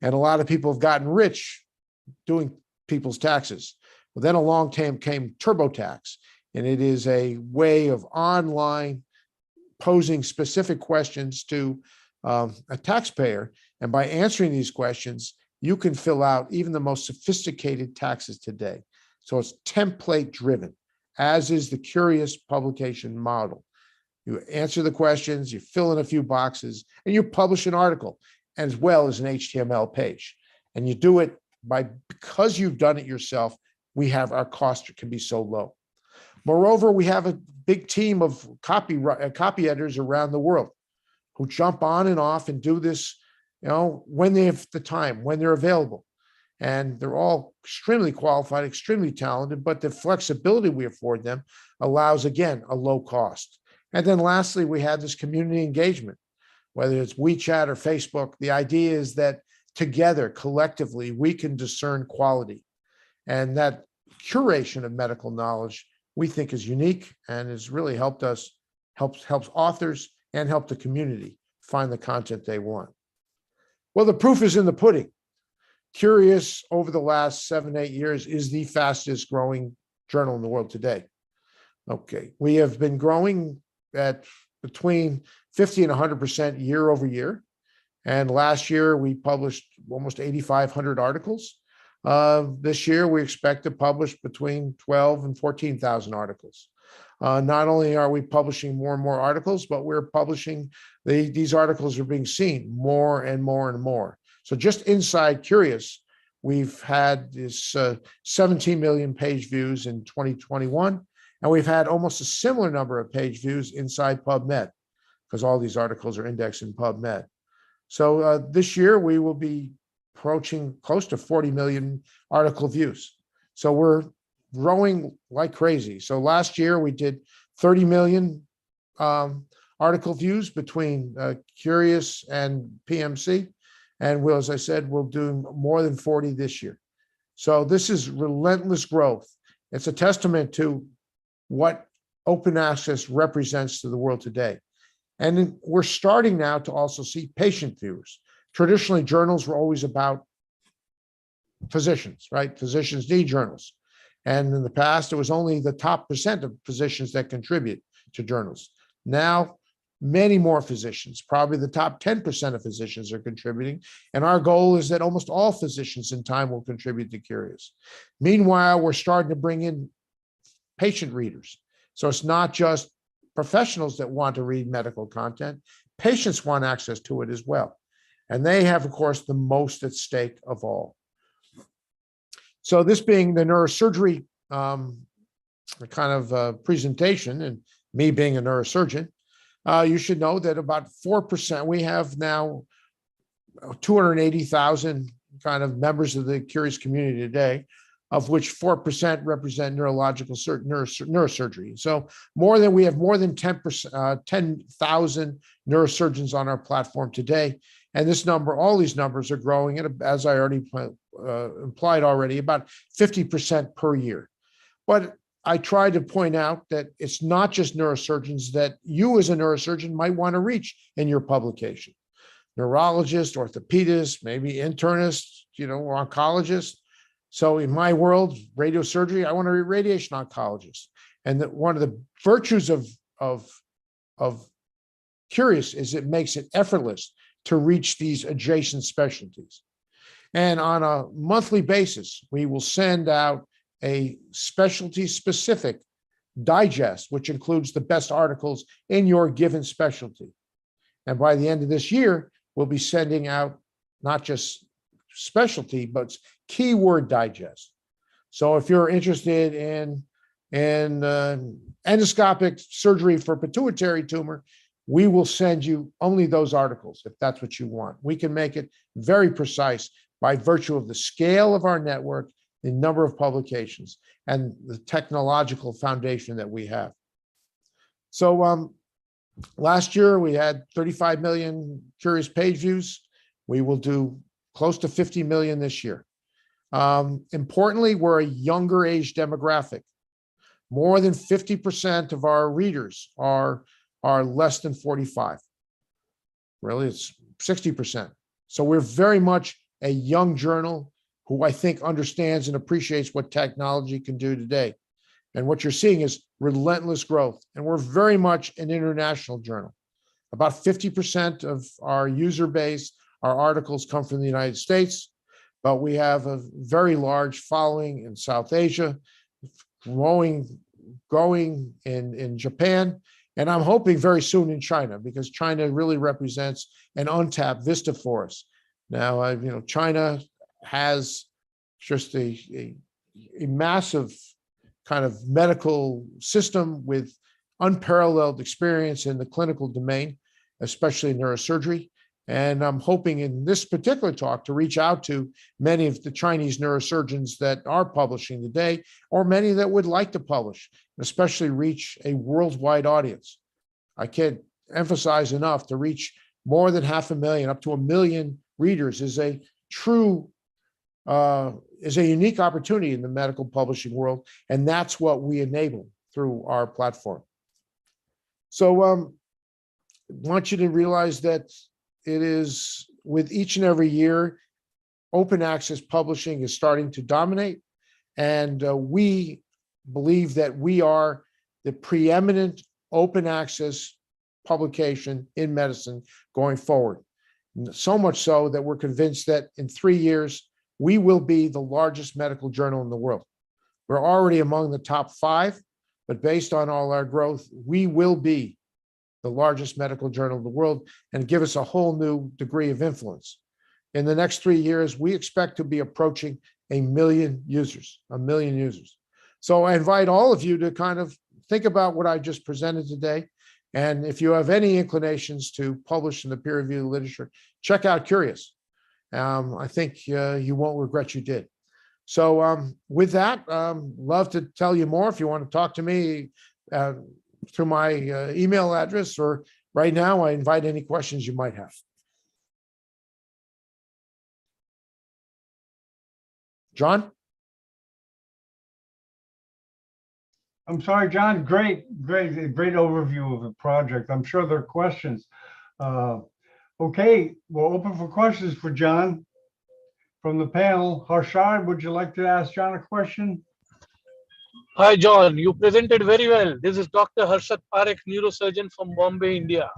And a lot of people have gotten rich doing people's taxes. Well, then along came TurboTax, and it is a way of online posing specific questions to a taxpayer. And by answering these questions, you can fill out even the most sophisticated taxes today. So it's template driven, as is the Curious publication model. You answer the questions, you fill in a few boxes, and you publish an article as well as an HTML page. And you do it because you've done it yourself, our cost can be so low. Moreover, we have a big team of copy editors around the world who jump on and off and do this, when they have the time, when they're available. And they're all extremely qualified, extremely talented, but the flexibility we afford them allows, again, a low cost. And then lastly, we have this community engagement, whether it's WeChat or Facebook. The idea is that together, collectively, we can discern quality. And that curation of medical knowledge, we think, is unique and has really helped authors and help the community find the content they want. Well, the proof is in the pudding. Curious, over the last 7-8 years, is the fastest growing journal in the world today. Okay, we have been growing at between 50 and 100% year over year. And last year, we published almost 8,500 articles. This year, we expect to publish between 12 and 14,000 articles. Not only are we publishing more and more articles, but we're publishing, these articles are being seen more and more and more. So just inside Curious, we've had this 17 million page views in 2021, and we've had almost a similar number of page views inside PubMed, because all these articles are indexed in PubMed. So this year, we will be approaching close to 40 million article views. So we're growing like crazy. So last year, we did 30 million article views between Curious and PMC. And as I said, we'll do more than 40 this year. So this is relentless growth. It's a testament to what open access represents to the world today. And we're starting now to also see patient viewers. Traditionally, journals were always about physicians, right? Physicians need journals. And in the past, it was only the top % of physicians that contribute to journals. Now, many more physicians, probably the top 10% of physicians, are contributing. And our goal is that almost all physicians in time will contribute to Curious. Meanwhile, we're starting to bring in patient readers. So it's not just professionals that want to read medical content. Patients want access to it as well. And they have, of course, the most at stake of all. So this being the neurosurgery presentation, and me being a neurosurgeon, you should know that about 4%, we have now 280,000 kind of members of the Curious community today, of which 4% represent neurosurgery. So we have more than 10,000 neurosurgeons on our platform today. And this number, all these numbers are growing at, as I already implied already, about 50% per year. But I try to point out that it's not just neurosurgeons that you as a neurosurgeon might want to reach in your publication. Neurologists, orthopedists, maybe internists, or oncologists. So in my world, radiosurgery, I want to be a radiation oncologist. And that one of the virtues of Curious is it makes it effortless to reach these adjacent specialties. And on a monthly basis, we will send out a specialty specific digest, which includes the best articles in your given specialty. And by the end of this year, we'll be sending out not just specialty, but keyword digest. So if you're interested in endoscopic surgery for pituitary tumor, we will send you only those articles if that's what you want. We can make it very precise by virtue of the scale of our network, the number of publications, and the technological foundation that we have. So last year we had 35 million curious page views. We will do close to 50 million this year. Importantly, we're a younger age demographic. More than 50% of our readers are less than 45. Really, it's 60%. So we're very much a young journal who I think understands and appreciates what technology can do today. And what you're seeing is relentless growth. And we're very much an international journal. About 50% of our user base, our articles come from the United States, but we have a very large following in South Asia, growing in Japan, and I'm hoping very soon in China, because China really represents an untapped vista for us. Now, China has just a massive kind of medical system with unparalleled experience in the clinical domain, especially neurosurgery. And I'm hoping in this particular talk to reach out to many of the Chinese neurosurgeons that are publishing today, or many that would like to publish, especially reach a worldwide audience. I can't emphasize enough, to reach more than 500,000, up to 1 million readers is a true, is a unique opportunity in the medical publishing world. And that's what we enable through our platform. So I want you to realize that it is, with each and every year, open access publishing is starting to dominate. And we believe that we are the preeminent open access publication in medicine going forward. So much so that we're convinced that in 3 years, we will be the largest medical journal in the world. We're already among the top 5, but based on all our growth, we will be the largest medical journal in the world, and give us a whole new degree of influence. In the next 3 years, we expect to be approaching 1 million users, 1 million users. So I invite all of you to kind of think about what I just presented today. And if you have any inclinations to publish in the peer-reviewed literature, check out Curious. I think you won't regret you did. So with that, love to tell you more. If you want to talk to me through my email address, or right now, I invite any questions you might have. John? I'm sorry, John. Great overview of the project. I'm sure there are questions. Okay, we'll open for questions for John from the panel. Harshad, would you like to ask John a question? Hi, John. You presented very well. This is Dr. Harshad Parekh, neurosurgeon from Bombay, India.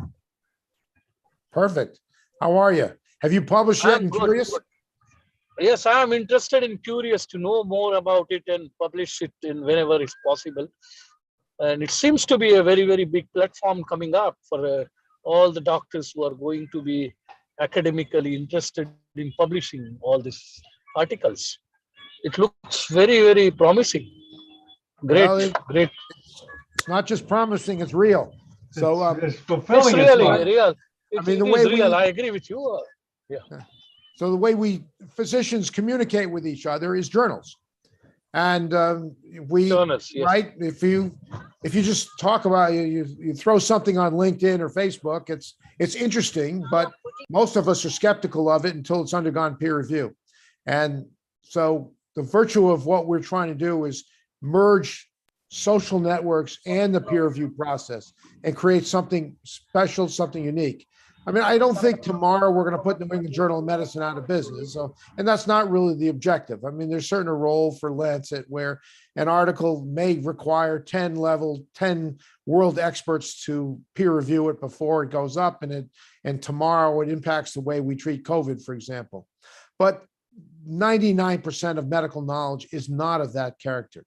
Perfect. How are you? Have you published yet in Curious? Good. Yes, I am interested in Curious to know more about it and publish it in whenever it's possible. And it seems to be a very, very big platform coming up for all the doctors who are going to be academically interested in publishing all these articles. It looks very, very promising. Great, Well, great. It's not just promising, it's real. So it's fulfilling. It's really part. real. I mean, the it way is real. we- I agree with you. Yeah. So the way we physicians communicate with each other is journals. And we, Journals, yes. right? If you just talk about, you throw something on LinkedIn or Facebook, it's interesting, but most of us are skeptical of it until it's undergone peer review. And so the virtue of what we're trying to do is merge social networks and the peer review process and create something special, something unique. I mean, I don't think tomorrow we're going to put New England Journal of Medicine out of business. So, and that's not really the objective. I mean, there's certain a role for Lancet where an article may require 10 world experts to peer review it before it goes up, and tomorrow it impacts the way we treat COVID, for example. But 99% of medical knowledge is not of that character.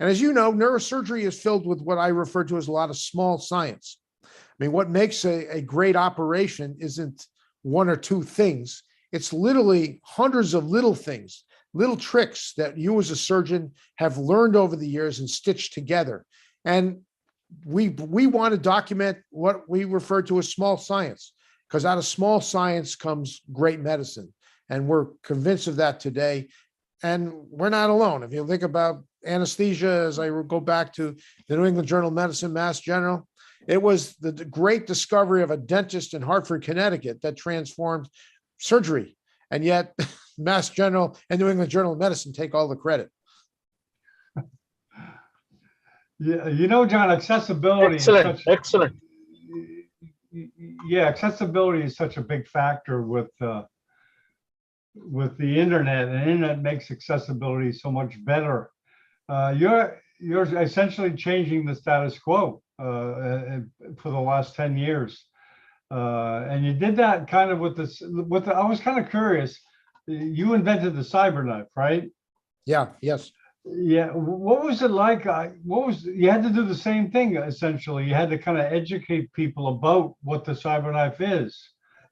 And as you know, neurosurgery is filled with what I refer to as a lot of small science. I mean, what makes a great operation isn't one or two things. It's literally hundreds of little things, little tricks that you as a surgeon have learned over the years and stitched together. And we want to document what we refer to as small science, because out of small science comes great medicine. And we're convinced of that today. And we're not alone. If you think about anesthesia, as I go back to the New England Journal of Medicine, Mass General, it was the great discovery of a dentist in Hartford, Connecticut that transformed surgery. And yet Mass General and New England Journal of Medicine take all the credit. Yeah, you know, John, accessibility. Excellent, excellent. Yeah, accessibility is such a big factor with the internet, and the internet makes accessibility so much better. You're essentially changing the status quo for the last 10 years. And you did that kind of with this, I was kind of curious. You invented the cyberknife, right? Yeah, yes. Yeah. What was it like? You had to do the same thing, essentially. You had to kind of educate people about what the cyberknife is.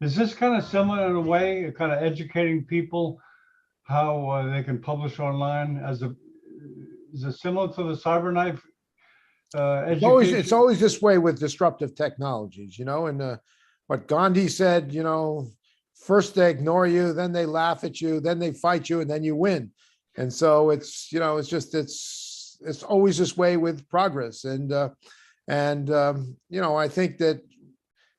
Is this kind of similar in a way, kind of educating people how they can publish online? Is it similar to the cyberknife? It's always this way with disruptive technologies, you know, and what Gandhi said, you know, first they ignore you, then they laugh at you, then they fight you, and then you win. And so it's, you know, it's always this way with progress. And you know, I think that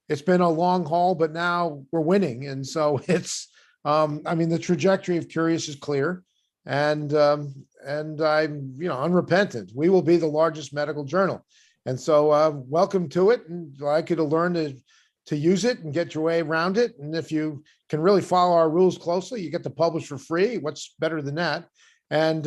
it's been a long haul, but now we're winning. And so it's, I mean, the trajectory of Curious is clear. And I'm, you know, unrepentant. We will be the largest medical journal. And so welcome to it. And I'd like you to learn to use it and get your way around it. And if you can really follow our rules closely, you get to publish for free. What's better than that? And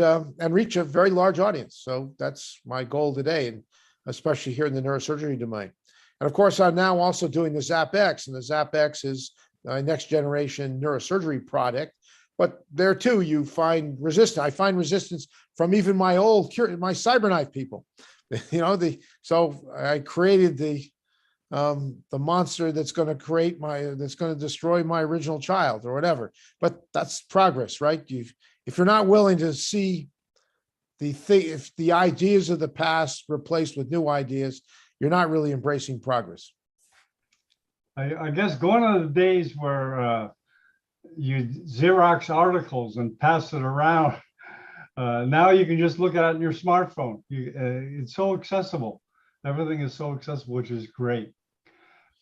reach a very large audience. So that's my goal today, and especially here in the neurosurgery domain. And of course, I'm now also doing the ZapX, and the ZapX is a next generation neurosurgery product. But there too, you find resistance. I find resistance from even my cyberknife people. You know, so I created the monster that's going to destroy my original child or whatever. But that's progress, right? If you're not willing to see if the ideas of the past replaced with new ideas, you're not really embracing progress. I guess gone are the days where you Xerox articles and pass it around. Now you can just look at it on your smartphone. It's so accessible. Everything is so accessible, which is great.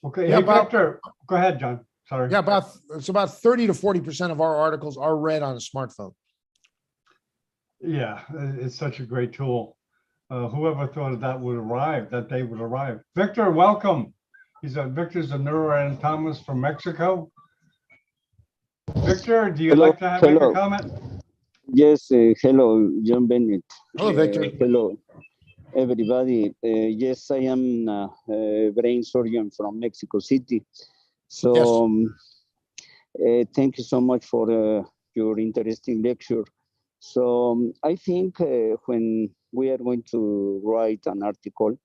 Okay, Yeah, hey, Victor, go ahead, John. Sorry. Yeah, it's about 30 to 40% of our articles are read on a smartphone. Yeah, it's such a great tool. Whoever thought that day would arrive. Victor, welcome. Victor's a neuroanatomist from Mexico. Victor, do you like to make a comment? Yes, hello, John Bennett. Hello, Victor. Hello, everybody. Yes, I am a brain surgeon from Mexico City. So thank you so much for your interesting lecture. So I think when we are going to write an article,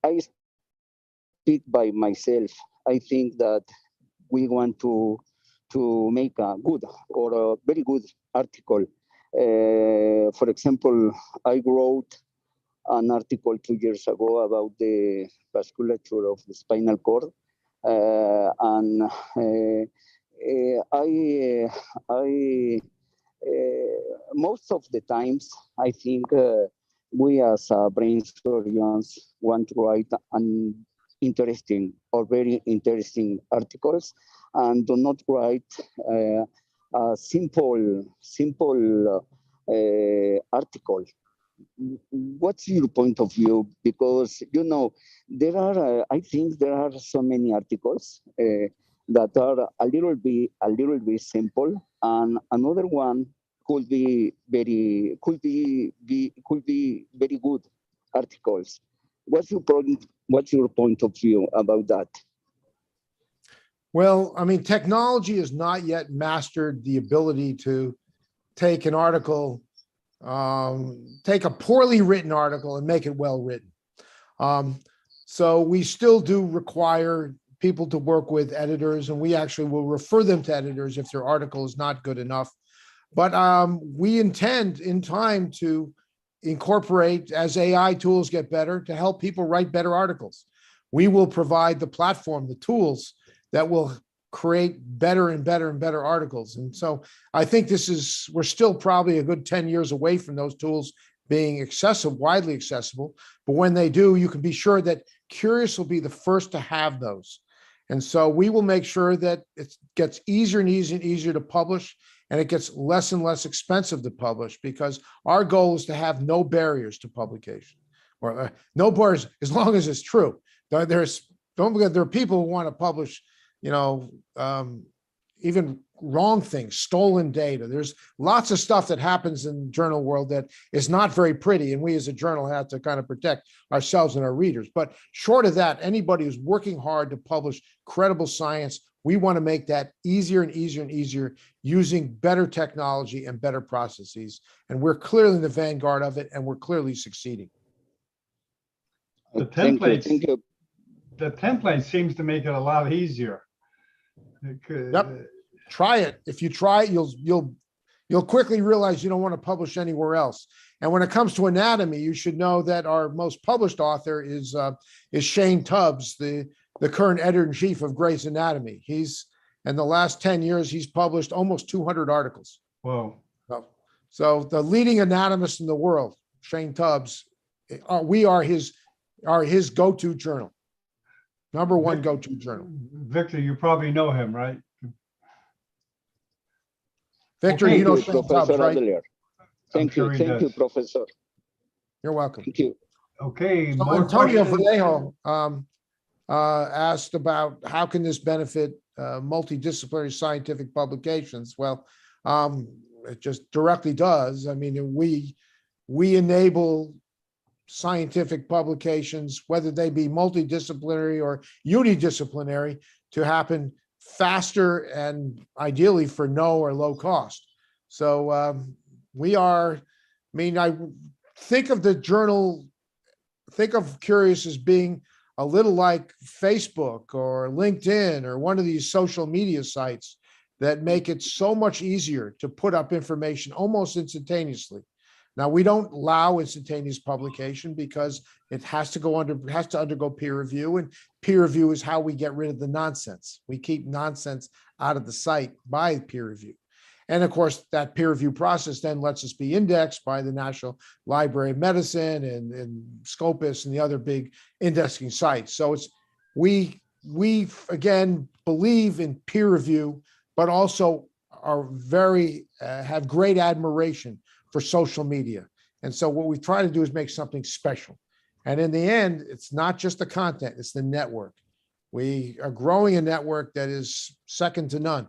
I speak by myself. I think that we want to make a good or a very good article. For example, I wrote an article 2 years ago about the vasculature of the spinal cord, and most of the times I think we as brain surgeons want to write an interesting or very interesting articles, and do not write a simple article. what's your point of view? Because there are, I think there are so many articles that are a little bit simple, and another one could be very good articles. What's your point of view about that? Well, I mean, technology has not yet mastered the ability to take an article, take a poorly written article and make it well written. So we still do require people to work with editors, and we actually will refer them to editors if their article is not good enough. But we intend in time to incorporate, as AI tools get better, to help people write better articles. We will provide the platform, the tools that will create better and better and better articles. And so I think we're still probably a good 10 years away from those tools being accessible, widely accessible. But when they do, you can be sure that Curious will be the first to have those. And so we will make sure that it gets easier and easier and easier to publish, and it gets less and less expensive to publish, because our goal is to have no barriers to publication, or no barriers, as long as it's true. Don't forget, there are people who want to publish, even wrong things, stolen data. There's lots of stuff that happens in the journal world that is not very pretty, and we as a journal have to kind of protect ourselves and our readers. But short of that, anybody who's working hard to publish credible science, we want to make that easier and easier and easier using better technology and better processes. And we're clearly in the vanguard of it, and we're clearly succeeding. The Thank you. templates, Thank you. the template seems to make it a lot easier. Yep. Try it. If you try it, you'll quickly realize you don't want to publish anywhere else. And when it comes to anatomy, you should know that our most published author is Shane Tubbs, the current editor-in-chief of Gray's Anatomy. He's, in the last 10 years, he's published almost 200 articles. Whoa. So the leading anatomist in the world, Shane Tubbs, we are his go-to journal. Number one go-to journal. Victor, you probably know him, right? Victor, Okay. you know Thank you, Shane Tubbs, Professor right? Adler. Thank sure you. he Thank you, does. Professor. You're welcome. Thank you. Okay. So More Antonio questions? Vallejo asked about how can this benefit multidisciplinary scientific publications? Well, it just directly does. I mean, we enable scientific publications, whether they be multidisciplinary or unidisciplinary, to happen faster and ideally for no or low cost. So I think of the journal, think of Curious as being a little like Facebook or LinkedIn or one of these social media sites that make it so much easier to put up information almost instantaneously. Now, we don't allow instantaneous publication because it has to undergo peer review, and peer review is how we get rid of the nonsense. We keep nonsense out of the site by peer review. And of course, that peer review process then lets us be indexed by the National Library of Medicine and Scopus and the other big indexing sites. So we again believe in peer review, but also are have great admiration for social media. And so what we try to do is make something special. And in the end, it's not just the content, it's the network. We are growing a network that is second to none.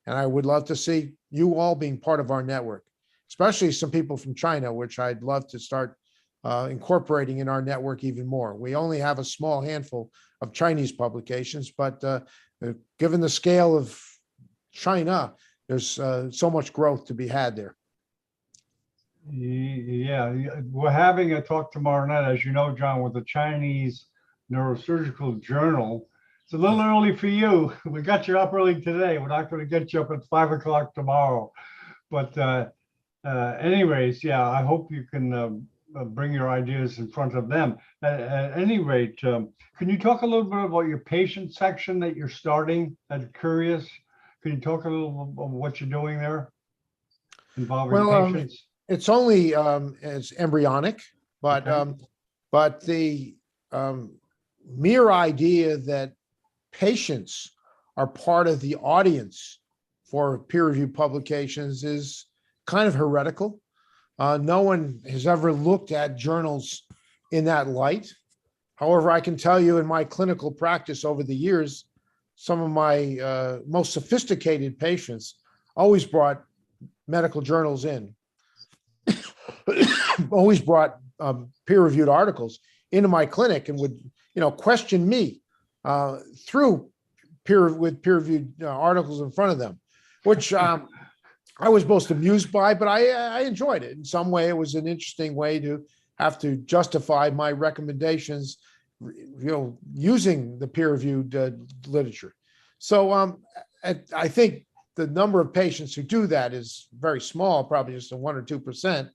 And I would love to see you all being part of our network, especially some people from China, which I'd love to start incorporating in our network even more. We only have a small handful of Chinese publications, but given the scale of China, there's so much growth to be had there. Yeah, we're having a talk tomorrow night, as you know, John, with the Chinese Neurosurgical Journal. It's a little early for you. We got you up early today. We're not going to get you up at 5 o'clock tomorrow. But anyways, yeah, I hope you can bring your ideas in front of them. At any rate, can you talk a little bit about your patient section that you're starting at Curious? Can you talk a little about what you're doing there involving patients? It's only it's embryonic, but Okay. but the mere idea that patients are part of the audience for peer-reviewed publications is kind of heretical. No one has ever looked at journals in that light. However, I can tell you in my clinical practice over the years, some of my most sophisticated patients always brought medical journals in, always brought peer-reviewed articles into my clinic and would, question me through peer-reviewed articles in front of them, which I was most amused by, but I enjoyed it. In some way, it was an interesting way to have to justify my recommendations, using the peer-reviewed literature. So I think the number of patients who do that is very small, probably just a 1 or 2%,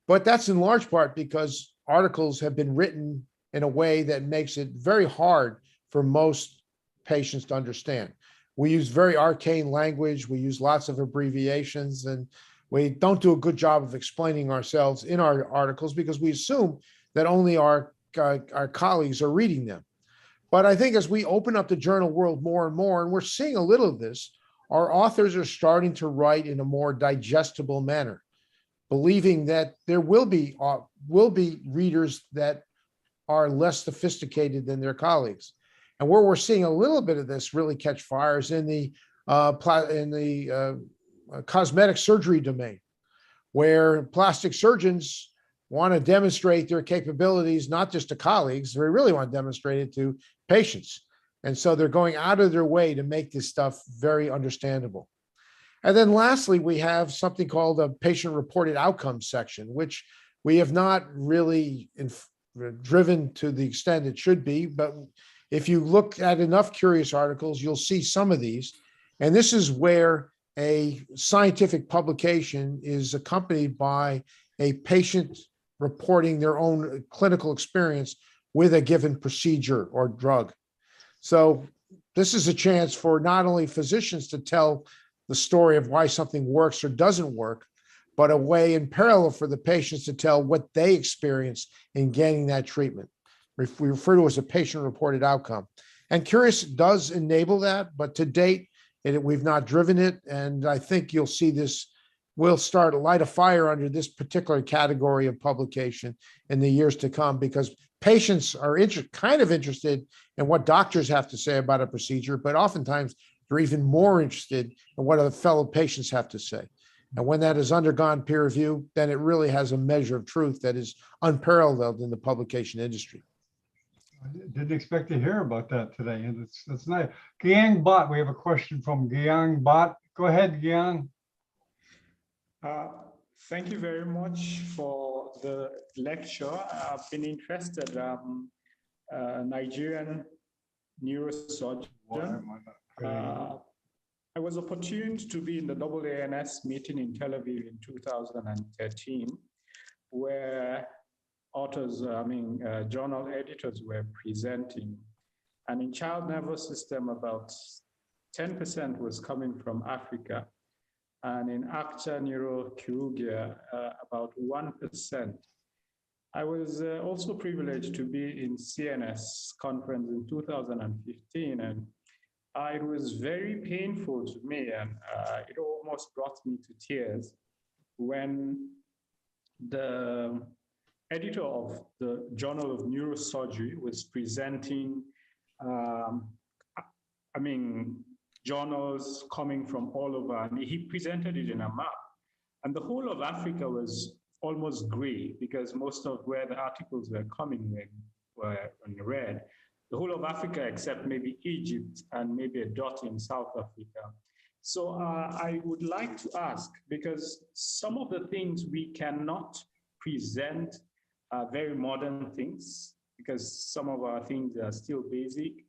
but that's in large part because articles have been written in a way that makes it very hard for most patients to understand. We use very arcane language, we use lots of abbreviations, and we don't do a good job of explaining ourselves in our articles because we assume that only our colleagues are reading them. But I think as we open up the journal world more and more, and we're seeing a little of this, our authors are starting to write in a more digestible manner, believing that there will be readers that are less sophisticated than their colleagues. And where we're seeing a little bit of this really catch fire is in the cosmetic surgery domain, where plastic surgeons want to demonstrate their capabilities, not just to colleagues, they really want to demonstrate it to patients. And so they're going out of their way to make this stuff very understandable. And then lastly, we have something called a patient-reported outcomes section, which we have not really driven to the extent it should be. But if you look at enough curious articles, you'll see some of these. And this is where a scientific publication is accompanied by a patient reporting their own clinical experience with a given procedure or drug. So this is a chance for not only physicians to tell the story of why something works or doesn't work, but a way in parallel for the patients to tell what they experienced in getting that treatment. We refer to as a patient-reported outcome. And Curious does enable that, but to date, we've not driven it. And I think you'll see this will start to light a fire under this particular category of publication in the years to come, because patients are kind of interested in what doctors have to say about a procedure, but oftentimes they're even more interested in what other fellow patients have to say. And when that has undergone peer review, then it really has a measure of truth that is unparalleled in the publication industry. I didn't expect to hear about that today, and that's nice. Gyang Bot, we have a question from Gyang Bot. Go ahead, Gyang. Thank you very much for the lecture. I've been interested. Nigerian neurosurgeon. I was opportune to be in the AANS meeting in Tel Aviv in 2013, where authors, journal editors were presenting. And in child nervous system, about 10% was coming from Africa. And in actor neurochirurgia, about 1%. I was also privileged to be in CNS conference in 2015, and it was very painful to me, and it almost brought me to tears when the editor of the Journal of Neurosurgery was presenting, journals coming from all over, and he presented it in a map. And the whole of Africa was almost gray because most of where the articles were coming were in red. The whole of Africa except maybe Egypt and maybe a dot in South Africa. So I would like to ask, because some of the things we cannot present are very modern things, because some of our things are still basic.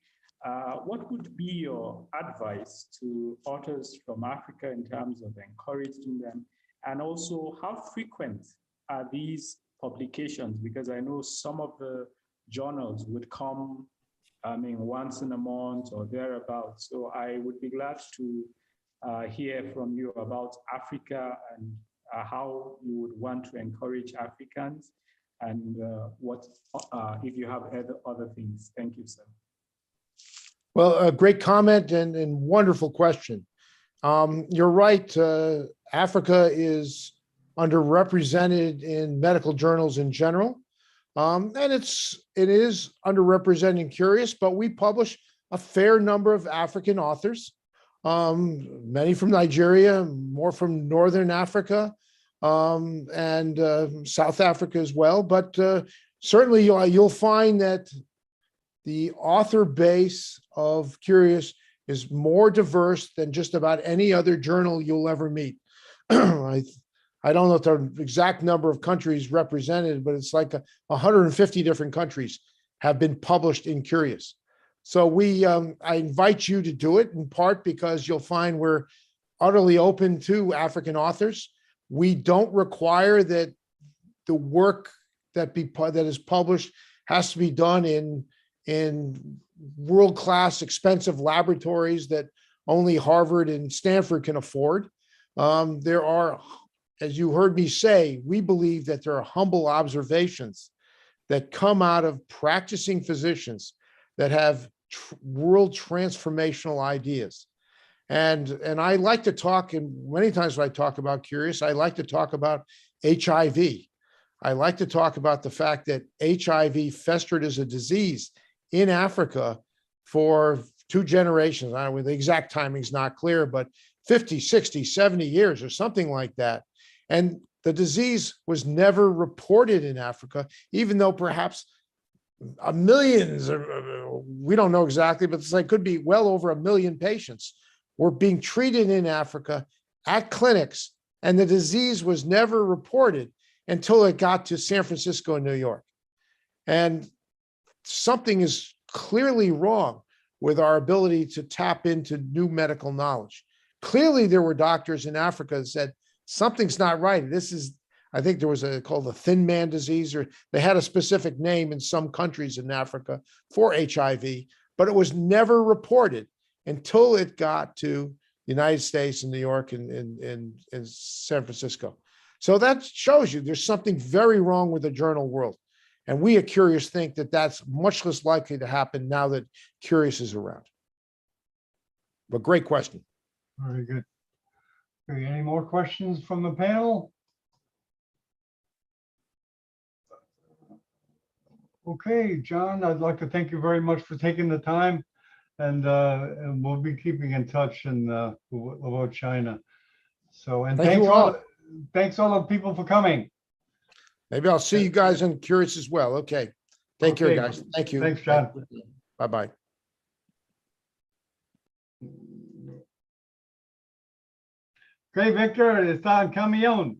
What would be your advice to authors from Africa in terms of encouraging them? And also, how frequent are these publications? Because I know some of the journals would come, once in a month or thereabouts. So I would be glad to hear from you about Africa and how you would want to encourage Africans, and what if you have other things. Thank you, sir. Well, a great comment and wonderful question. You're right. Africa is underrepresented in medical journals in general. And it is underrepresented in Curious, but we publish a fair number of African authors, many from Nigeria, more from Northern Africa, and South Africa as well. But certainly you'll find that the author base of Curious is more diverse than just about any other journal you'll ever meet. I don't know the exact number of countries represented, but it's like 150 different countries have been published in Curious. So I invite you to do it, in part because you'll find we're utterly open to African authors. We don't require that the work that is published has to be done in world-class expensive laboratories that only Harvard and Stanford can afford. There are, as you heard me say, we believe that there are humble observations that come out of practicing physicians that have world transformational ideas. And I like to talk, and many times when I talk about Curious, I like to talk about HIV. I like to talk about the fact that HIV festered as a disease in Africa for 2 generations. I don't know, the exact timing is not clear, but 50, 60, 70 years or something like that. And the disease was never reported in Africa, even though perhaps millions, we don't know exactly, but it could be well over 1 million patients were being treated in Africa at clinics, and the disease was never reported until it got to San Francisco and New York. And something is clearly wrong with our ability to tap into new medical knowledge. Clearly, there were doctors in Africa that said, something's not right. This is, I think there was called the thin man disease, or they had a specific name in some countries in Africa for HIV, but it was never reported until it got to the United States and New York and San Francisco. So that shows you there's something very wrong with the journal world. And we at Curious think that that's much less likely to happen now that Curious is around. But great question. Very good. Okay, any more questions from the panel? Okay, John, I'd like to thank you very much for taking the time, and we'll be keeping in touch about China. So, and Thank you all. Thanks all the people for coming. Maybe I'll see you guys in Curious as well. Okay. Take care, Okay. guys. Thank you. Thanks, John. Bye-bye. Okay, Victor, it's on Camion.